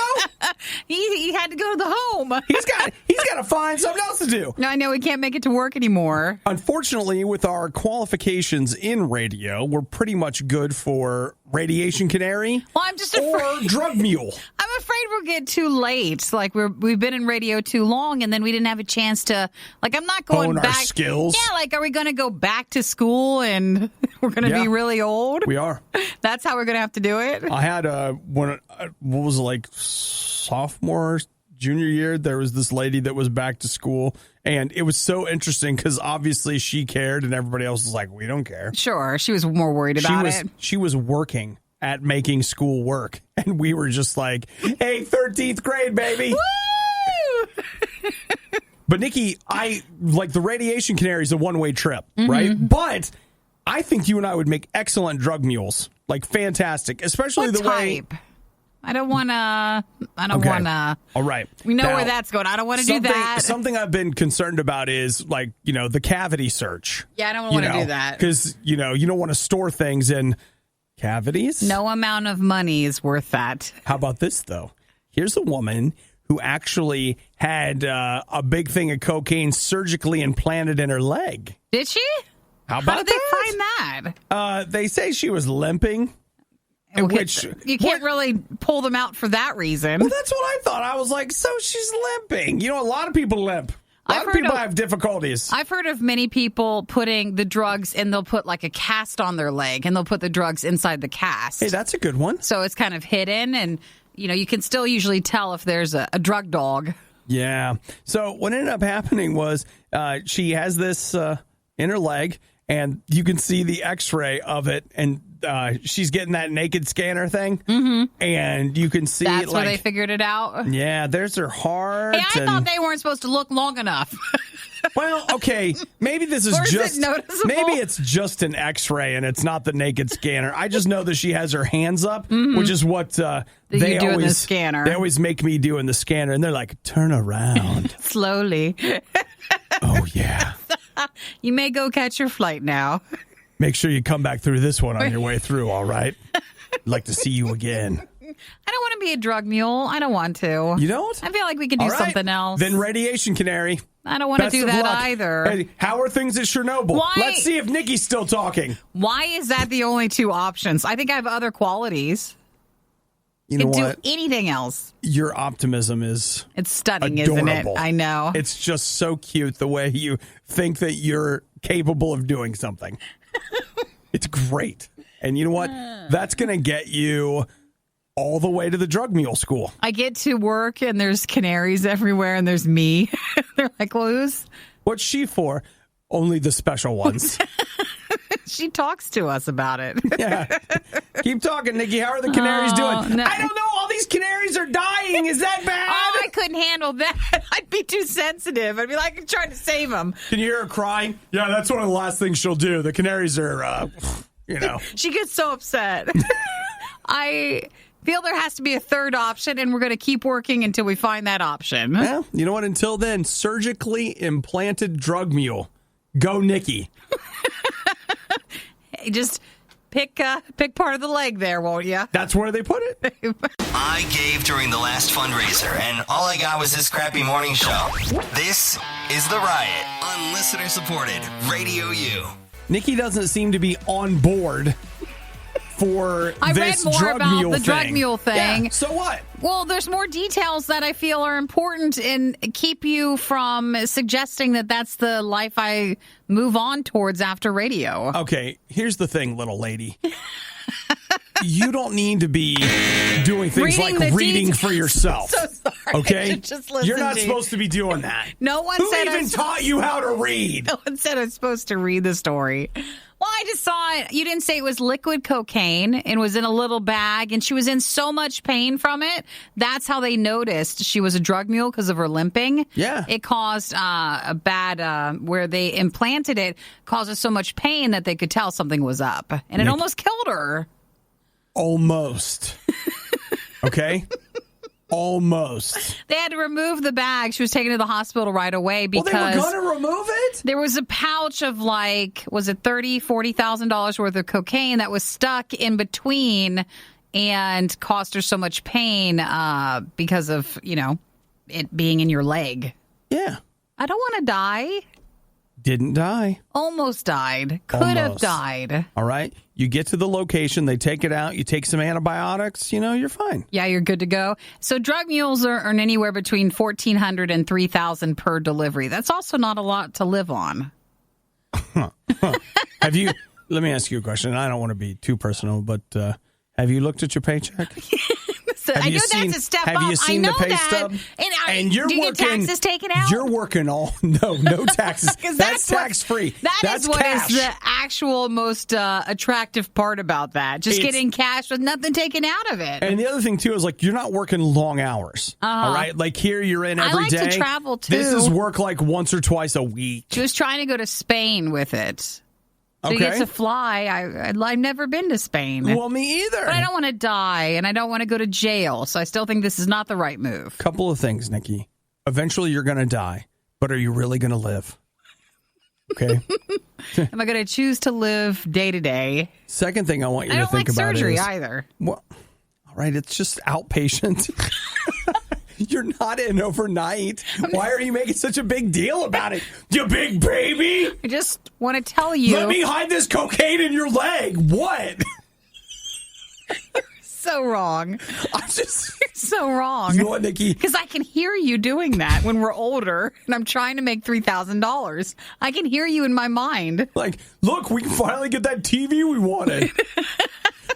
He had to go to the home. He's got to find something else to do. No, I know he can't make it to work anymore. Unfortunately, with our qualifications in radio, we're pretty much good for radiation canary or drug mule. I'm afraid we'll get too late. Like we've been in radio too long, and then we didn't have a chance to. Like I'm not going hone back. Our skills. Yeah, like are we going to go back to school and we're going to be really old? We are. That's how we're going to have to do it. I had what was it, like sophomore, junior year, there was this lady that was back to school, and it was so interesting because obviously she cared and everybody else was like, we don't care. Sure, she was more worried about it. She was working at making school work, and we were just like, hey, 13th grade, baby. Woo! But Nikki, the radiation canary is a one-way trip, right? But I think you and I would make excellent drug mules, like fantastic, especially what the type? way. I don't want to. All right. We know where that's going. I don't want to do that. Something I've been concerned about is the cavity search. Yeah, I don't want to do that. Because, you don't want to store things in cavities. No amount of money is worth that. How about this, though? Here's a woman who actually had a big thing of cocaine surgically implanted in her leg. Did she? How about How did they find that? They say she was limping. Which you can't really pull them out for that reason. Well, that's what I thought. I was like, so she's limping. A lot of people limp. A lot of people have difficulties. I've heard of many people putting the drugs and they'll put like a cast on their leg and they'll put the drugs inside the cast. Hey, that's a good one. So it's kind of hidden and, you can still usually tell if there's a drug dog. Yeah. So what ended up happening was she has this in her leg and you can see the x-ray of it and she's getting that naked scanner thing, and you can see that's where they figured it out. Yeah, there's her heart. Hey, I thought they weren't supposed to look long enough. Well, okay, maybe this is just noticeable? Maybe it's just an X-ray and it's not the naked scanner. I just know that she has her hands up, which is what they do always in the scanner. They always make me do in the scanner, and they're like, "Turn around slowly." Oh yeah. You may go catch your flight now. Make sure you come back through this one on your way through, all right? I'd like to see you again. I don't want to be a drug mule. I don't want to. You don't? I feel like we could do something else. Then radiation canary. I don't want to do that either. Hey, how are things at Chernobyl? Why? Let's see if Nikki's still talking. Why is that the only two options? I think I have other qualities. You know do anything else. Your optimism is it's stunning, adorable. Isn't it? I know. It's just so cute the way you think that you're capable of doing something. It's great. And you know what? That's going to get you all the way to the drug mule school. I get to work and there's canaries everywhere and there's me. They're like, well, what's she for? Only the special ones. She talks to us about it. Yeah. Keep talking, Nikki. How are the canaries doing? No. I don't know. All these canaries are dying. Is that bad? I couldn't handle that. I'd be too sensitive. I'd be like, I'm trying to save them. Can you hear her crying? Yeah, that's one of the last things she'll do. The canaries are, She gets so upset. I feel there has to be a third option, and we're going to keep working until we find that option. Well, you know what? Until then, surgically implanted drug mule. Go, Nikki. Just pick part of the leg there, won't you? That's where they put it. I gave during the last fundraiser, and all I got was this crappy morning show. This is The Riot on listener-supported Radio U. Nikki doesn't seem to be on board for I this read more drug about mule the thing. drug mule thing. Yeah, so what? Well, there's more details that I feel are important and keep you from suggesting that that's the life I move on towards after radio. Okay, here's the thing, little lady. You don't need to be doing things reading for yourself. So sorry. Okay? Just listen. You're not supposed to be doing that. No one Who said even taught you how to read? No one said I was supposed to read the story. Well, I just saw it. You didn't say it was liquid cocaine and was in a little bag, and she was in so much pain from it. That's how they noticed she was a drug mule because of her limping. Yeah. It caused a bad, where they implanted it, causes so much pain that they could tell something was up. And it almost killed her. Almost. Okay? Almost. They had to remove the bag. She was taken to the hospital right away because they were going to remove it? There was a pouch of was it $30,000, $40,000 worth of cocaine that was stuck in between and caused her so much pain because of, it being in your leg. Yeah. I don't want to die. Didn't die. Almost died. Could have died. All right. You get to the location. They take it out. You take some antibiotics. You're fine. Yeah, you're good to go. So drug mules earn anywhere between $1,400 and $3,000 per delivery. That's also not a lot to live on. Have you? Let me ask you a question. I don't want to be too personal, but have you looked at your paycheck? I know that's a step up. Have you seen the pay stub? And you're working. Get taxes taken out? You're working no taxes. That's tax free. That's what cash. Is the actual most attractive part about that. Just getting cash with nothing taken out of it. And the other thing too is you're not working long hours. All right, here you're in every day. I like to travel too. This is work once or twice a week. She was trying to go to Spain with it. So you get to fly. I've never been to Spain. Well, me either. But I don't want to die, and I don't want to go to jail. So I still think this is not the right move. Couple of things, Nikki. Eventually, you're going to die. But are you really going to live? Okay. Am I going to choose to live day to day? Second thing I want you to think about is... I don't like surgery either. Well, all right, it's just outpatient. You're not in overnight. Why are you making such a big deal about it? You big baby! I just want to tell you... Let me hide this cocaine in your leg. What? You're so wrong. I'm just... You're so wrong. You know what, Nikki? Because I can hear you doing that when we're older, and I'm trying to make $3,000. I can hear you in my mind. Look, we can finally get that TV we wanted.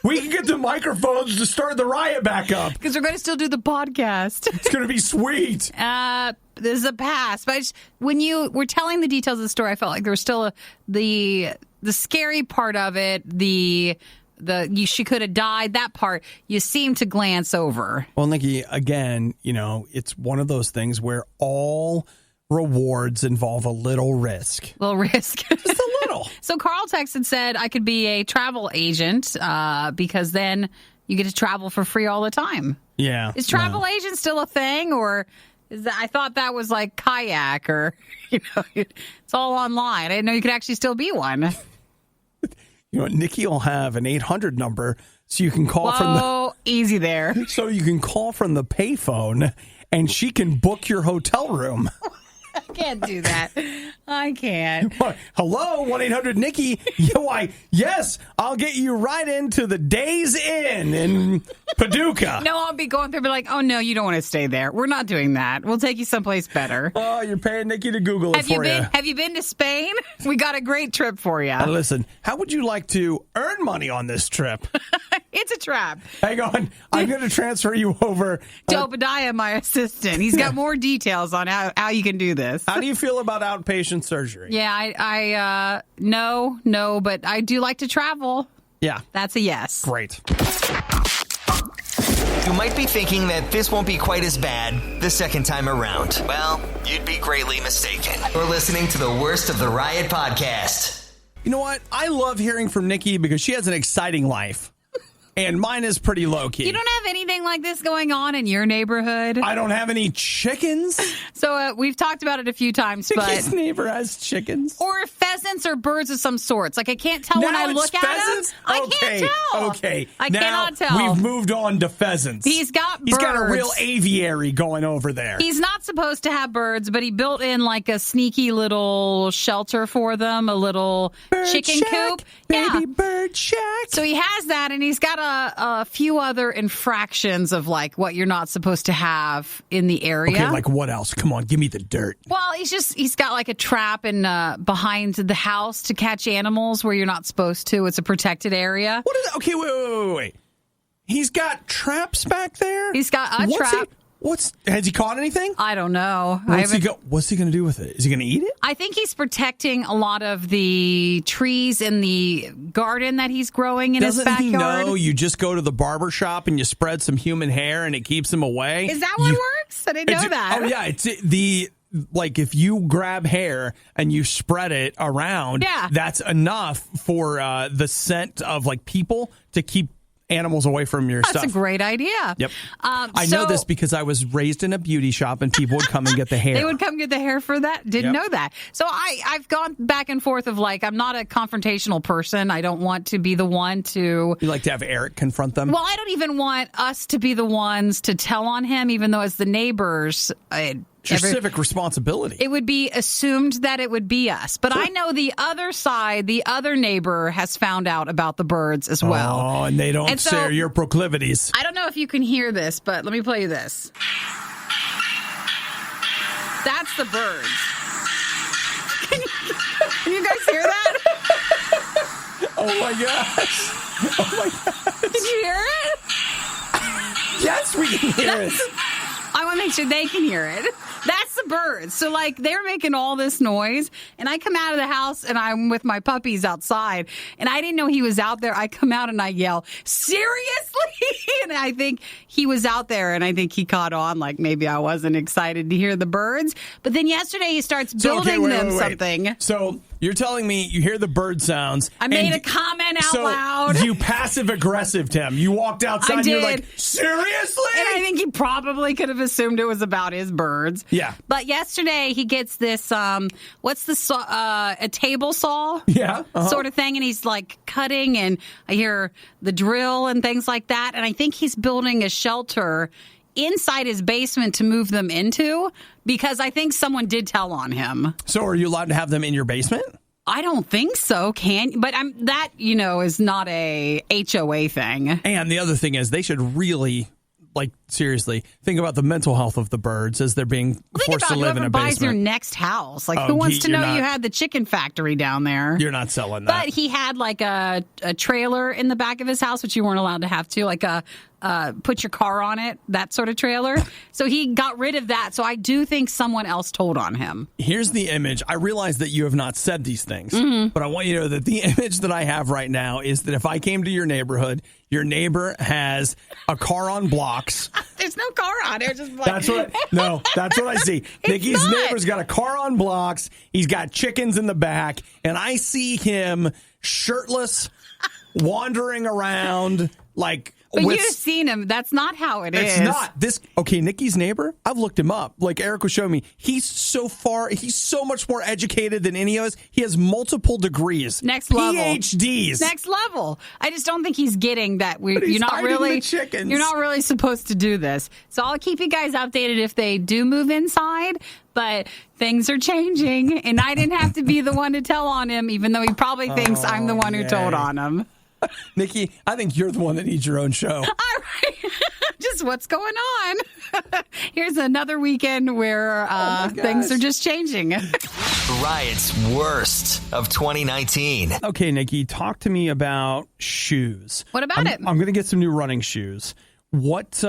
We can get the microphones to start the riot back up. Because we're going to still do the podcast. It's going to be sweet. This is a pass. But when you were telling the details of the story, I felt like there was still the scary part of it, she could have died, that part, you seem to glance over. Well, Nikki, again, it's one of those things where all rewards involve a little risk. Just a little. So Carl texted said I could be a travel agent because then you get to travel for free all the time. Yeah. Is travel agent still a thing, or I thought that was like kayak, or it's all online. I didn't know you could actually still be one. Nikki will have an 800 number so you can call from the easy there. So you can call from the payphone and she can book your hotel room. I can't do that. I can't. Hello, 1-800-Nikki. Why, yes, I'll get you right into the Days Inn in Paducah. No, I'll be going through and be like, oh, no, you don't want to stay there. We're not doing that. We'll take you someplace better. Oh, you're paying Nikki to Google it for you. Have you been to Spain? We got a great trip for you. Listen, how would you like to earn money on this trip? It's a trap. Hang on. I'm going to transfer you over to Obadiah, my assistant. He's got more details on how you can do this. How do you feel about outpatient surgery? Yeah, I no, but I do like to travel. Yeah. That's a yes. Great. You might be thinking that this won't be quite as bad the second time around. Well, you'd be greatly mistaken. You're listening to the worst of the Riot podcast. You know what? I love hearing from Nikki because she has an exciting life. And mine is pretty low-key. You don't have anything like this going on in your neighborhood? I don't have any chickens. So we've talked about it a few times. Nikki's neighbor has chickens. Or pheasants or birds of some sorts. Like, I can't tell when I look at them. I can't tell. Okay. I cannot tell. We've moved on to pheasants. He's got birds. He's got a real aviary going over there. He's not supposed to have birds, but he built in like a sneaky little shelter for them, a little chicken coop. Baby bird shack. So he has that, and he's got a few other infractions of like what you're not supposed to have in the area. Okay, like what else? Come on, give me the dirt. Well, he's got like a trap in behind the house to catch animals where you're not supposed to. It's a protected area. What is? Okay, wait. He's got traps back there. He's got a trap. Has he caught anything? I don't know. What's he going to do with it? Is he going to eat it? I think he's protecting a lot of the trees in the garden that he's growing in his backyard. Doesn't he know you just go to the barber shop and you spread some human hair and it keeps him away? Is that what works? I didn't know that. Oh, yeah. It's like if you grab hair and you spread it around, that's enough for the scent of like people to keep animals away from your stuff. That's a great idea. Yep. I know this because I was raised in a beauty shop and people would come and get the hair. They would come get the hair for that? Didn't know that. So I've gone back and forth of like, I'm not a confrontational person. I don't want to be the one to... You like to have Erik confront them? Well, I don't even want us to be the ones to tell on him, even though as the neighbors... It's your civic responsibility. It would be assumed that it would be us. But I know the other side, the other neighbor has found out about the birds as well. Oh, and they don't share your proclivities. I don't know if you can hear this, but let me play you this. That's the birds. Can you guys hear that? Oh, my gosh. Oh, my gosh. Did you hear it? Yes, we can hear it. I want to make sure they can hear it. That's the birds. So, like, they're making all this noise, and I come out of the house, and I'm with my puppies outside, and I didn't know he was out there. I come out, and I yell, seriously? And I think he was out there, and I think he caught on, like, maybe I wasn't excited to hear the birds. But then yesterday, he starts building them something. So you're telling me you hear the bird sounds. I made a comment out loud. You passive-aggressive him. You walked outside, and you're like, seriously? And I think he probably could have assumed it was about his birds. Yeah. But yesterday he gets this, what's the a table saw? Yeah. Sort of thing. And he's like cutting and I hear the drill and things like that. And I think he's building a shelter inside his basement to move them into because I think someone did tell on him. So are you allowed to have them in your basement? I don't think so, but that, is not a HOA thing. And the other thing is they should really... Like, seriously, think about the mental health of the birds as they're being forced to live in a basement. Buys your next house. Like, who wants to know you had the chicken factory down there? You're not selling that. But he had, like, a trailer in the back of his house, which you weren't allowed to have, too. Like, put your car on it, that sort of trailer. So he got rid of that. So I do think someone else told on him. Here's the image. I realize that you have not said these things, but I want you to know that the image that I have right now is that if I came to your neighborhood, your neighbor has a car on blocks. There's no car on it. Just like... That's what I see. Nikki's neighbor's got a car on blocks. He's got chickens in the back, and I see him shirtless, wandering around like But you've seen him. That's not how it is. It's not. Okay, Nikki's neighbor, I've looked him up. Like Erik was showing me, he's so much more educated than any of us. He has multiple degrees. Next level. PhDs. Next level. I just don't think he's getting that. You're not really supposed to do this. So I'll keep you guys updated if they do move inside. But things are changing, and I didn't have to be the one to tell on him, even though he probably thinks I'm the one who told on him. Nikki, I think you're the one that needs your own show. All right. Just what's going on? Here's another weekend where things are just changing. Riot's worst of 2019. Okay, Nikki, talk to me about shoes. What about it? I'm going to get some new running shoes. What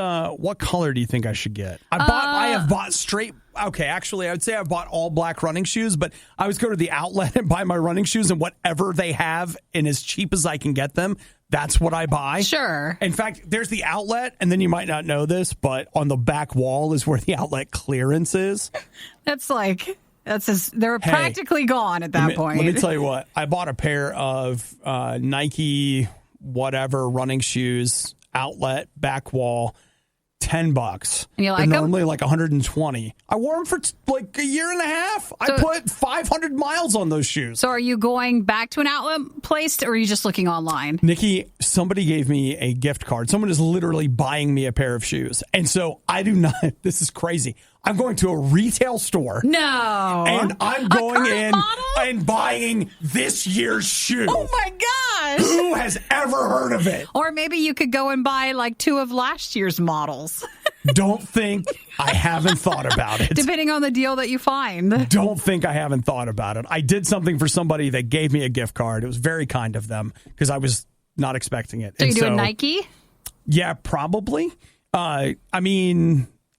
color do you think I should get? I have bought straight. Okay, actually, I would say I bought all black running shoes, but I always go to the outlet and buy my running shoes, and whatever they have, and as cheap as I can get them, that's what I buy. Sure. In fact, there's the outlet, and then you might not know this, but on the back wall is where the outlet clearance is. They're practically gone at that point. Let me tell you what. I bought a pair of Nike whatever running shoes, outlet, back wall, $10. And you like them? them? Normally like $120. I wore them for like a year and a half. I put 500 miles on those shoes. So are you going back to an outlet place, or are you just looking online? Nikki, somebody gave me a gift card. Someone is literally buying me a pair of shoes. And so I do not, this is crazy. I'm going to a retail store. No. And I'm going in model? and buying this year's shoe. Oh my gosh. Who has ever heard of it? Or maybe you could go and buy like 2 of last year's models. Don't think I haven't thought about it. Depending on the deal that you find. Don't think I haven't thought about it. I did something for somebody that gave me a gift card. It was very kind of them because I was not expecting it. So you doing Nike? Yeah, probably.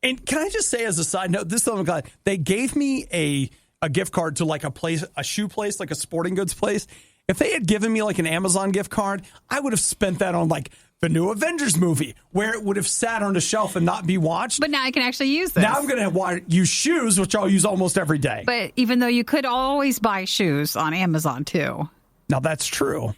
And can I just say as a side note, this I'm glad they gave me a gift card to like a shoe place, like a sporting goods place. If they had given me like an Amazon gift card, I would have spent that on like the new Avengers movie where it would have sat on a shelf and not be watched. But now I can actually use this. Now I'm going to use shoes, which I'll use almost every day. But even though you could always buy shoes on Amazon too. Now that's true.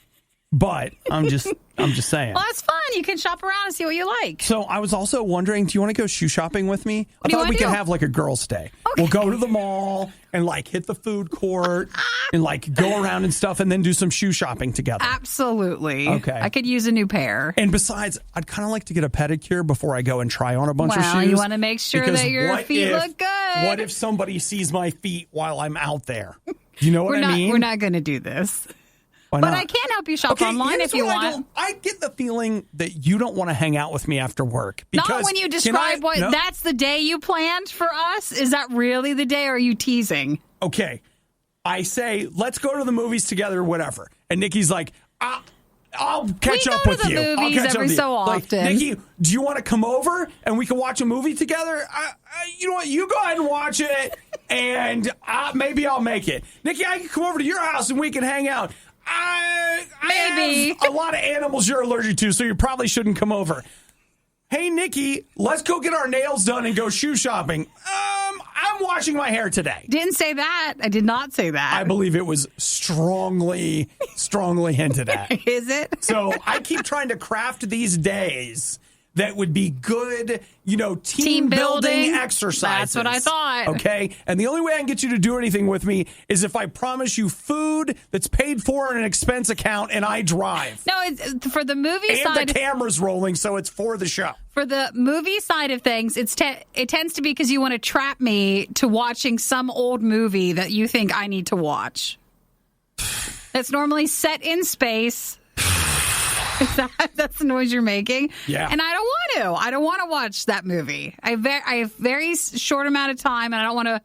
But I'm just saying. Well, that's fun. You can shop around and see what you like. So I was also wondering, do you want to go shoe shopping with me? I thought we could have like a girls' day. Okay. We'll go to the mall and like hit the food court and like go around and stuff and then do some shoe shopping together. Absolutely. Okay. I could use a new pair. And besides, I'd kind of like to get a pedicure before I go and try on a bunch of shoes. Well, you want to make sure that your feet look good. What if somebody sees my feet while I'm out there? You know what I mean? We're not going to do this. Why but not? I can help you shop online if you want. I get the feeling that you don't want to hang out with me after work. Not when you describe that's the day you planned for us. Is that really the day, or are you teasing? Okay. I say, let's go to the movies together or whatever. And Nikki's like, I'll catch up with you. We go to the movies every so often. Like, Nikki, do you want to come over and we can watch a movie together? You know what? You go ahead and watch it, and maybe I'll make it. Nikki, I can come over to your house and we can hang out. I have a lot of animals you're allergic to, so you probably shouldn't come over. Hey, Nikki, let's go get our nails done and go shoe shopping. I'm washing my hair today. Didn't say that. I did not say that. I believe it was strongly hinted at. Is it? So I keep trying to craft these days that would be good, team building exercises. That's what I thought. Okay? And the only way I can get you to do anything with me is if I promise you food that's paid for in an expense account and I drive. No, it's for the movie side. And the camera's camera's rolling, so it's for the show. For the movie side of things, it tends to be because you want to trap me to watching some old movie that you think I need to watch. That's normally set in space. That's the noise you're making. Yeah. And I don't want to. I don't want to watch that movie. I have very short amount of time, and I don't want to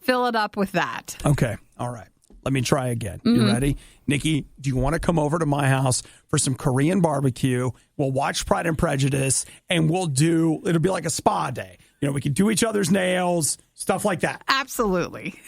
fill it up with that. Okay. All right. Let me try again. Mm-hmm. You ready? Nikki, do you want to come over to my house for some Korean barbecue? We'll watch Pride and Prejudice, and it'll be like a spa day. We can do each other's nails, stuff like that. Absolutely.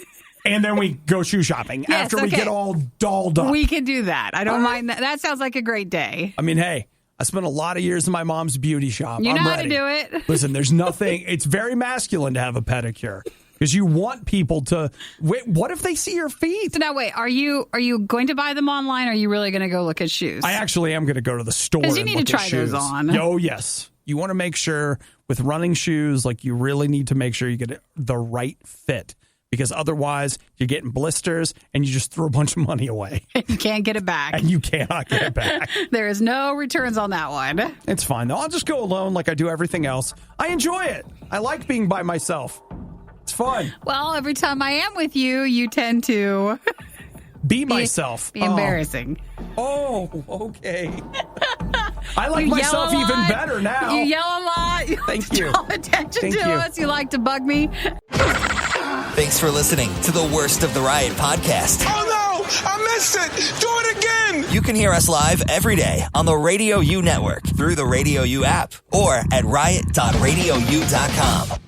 And then we go shoe shopping after we get all dolled up. We can do that. I don't mind that. That sounds like a great day. I mean, hey, I spent a lot of years in my mom's beauty shop. You know I'm how ready. to do it. Listen, there's nothing. It's very masculine to have a pedicure. Because you want people to. Wait, what if they see your feet? So now, wait, are you going to buy them online? Or are you really going to go look at shoes? I actually am going to go to the store. Because you need to try those on. Oh, yes. You want to make sure with running shoes, like you really need to make sure you get the right fit. Because otherwise, you're getting blisters and you just throw a bunch of money away. You can't get it back. And you cannot get it back. There is no returns on that one. It's fine, though. I'll just go alone like I do everything else. I enjoy it. I like being by myself. It's fun. Well, every time I am with you, you tend to... Be myself. Be embarrassing. Oh, okay. I like myself even better now. You yell a lot. You Thank you. Draw attention to us. You like to bug me. Thanks for listening to the Worst of the Riot podcast. Oh no! I missed it! Do it again! You can hear us live every day on the RadioU network through the RadioU app or at riot.radiou.com.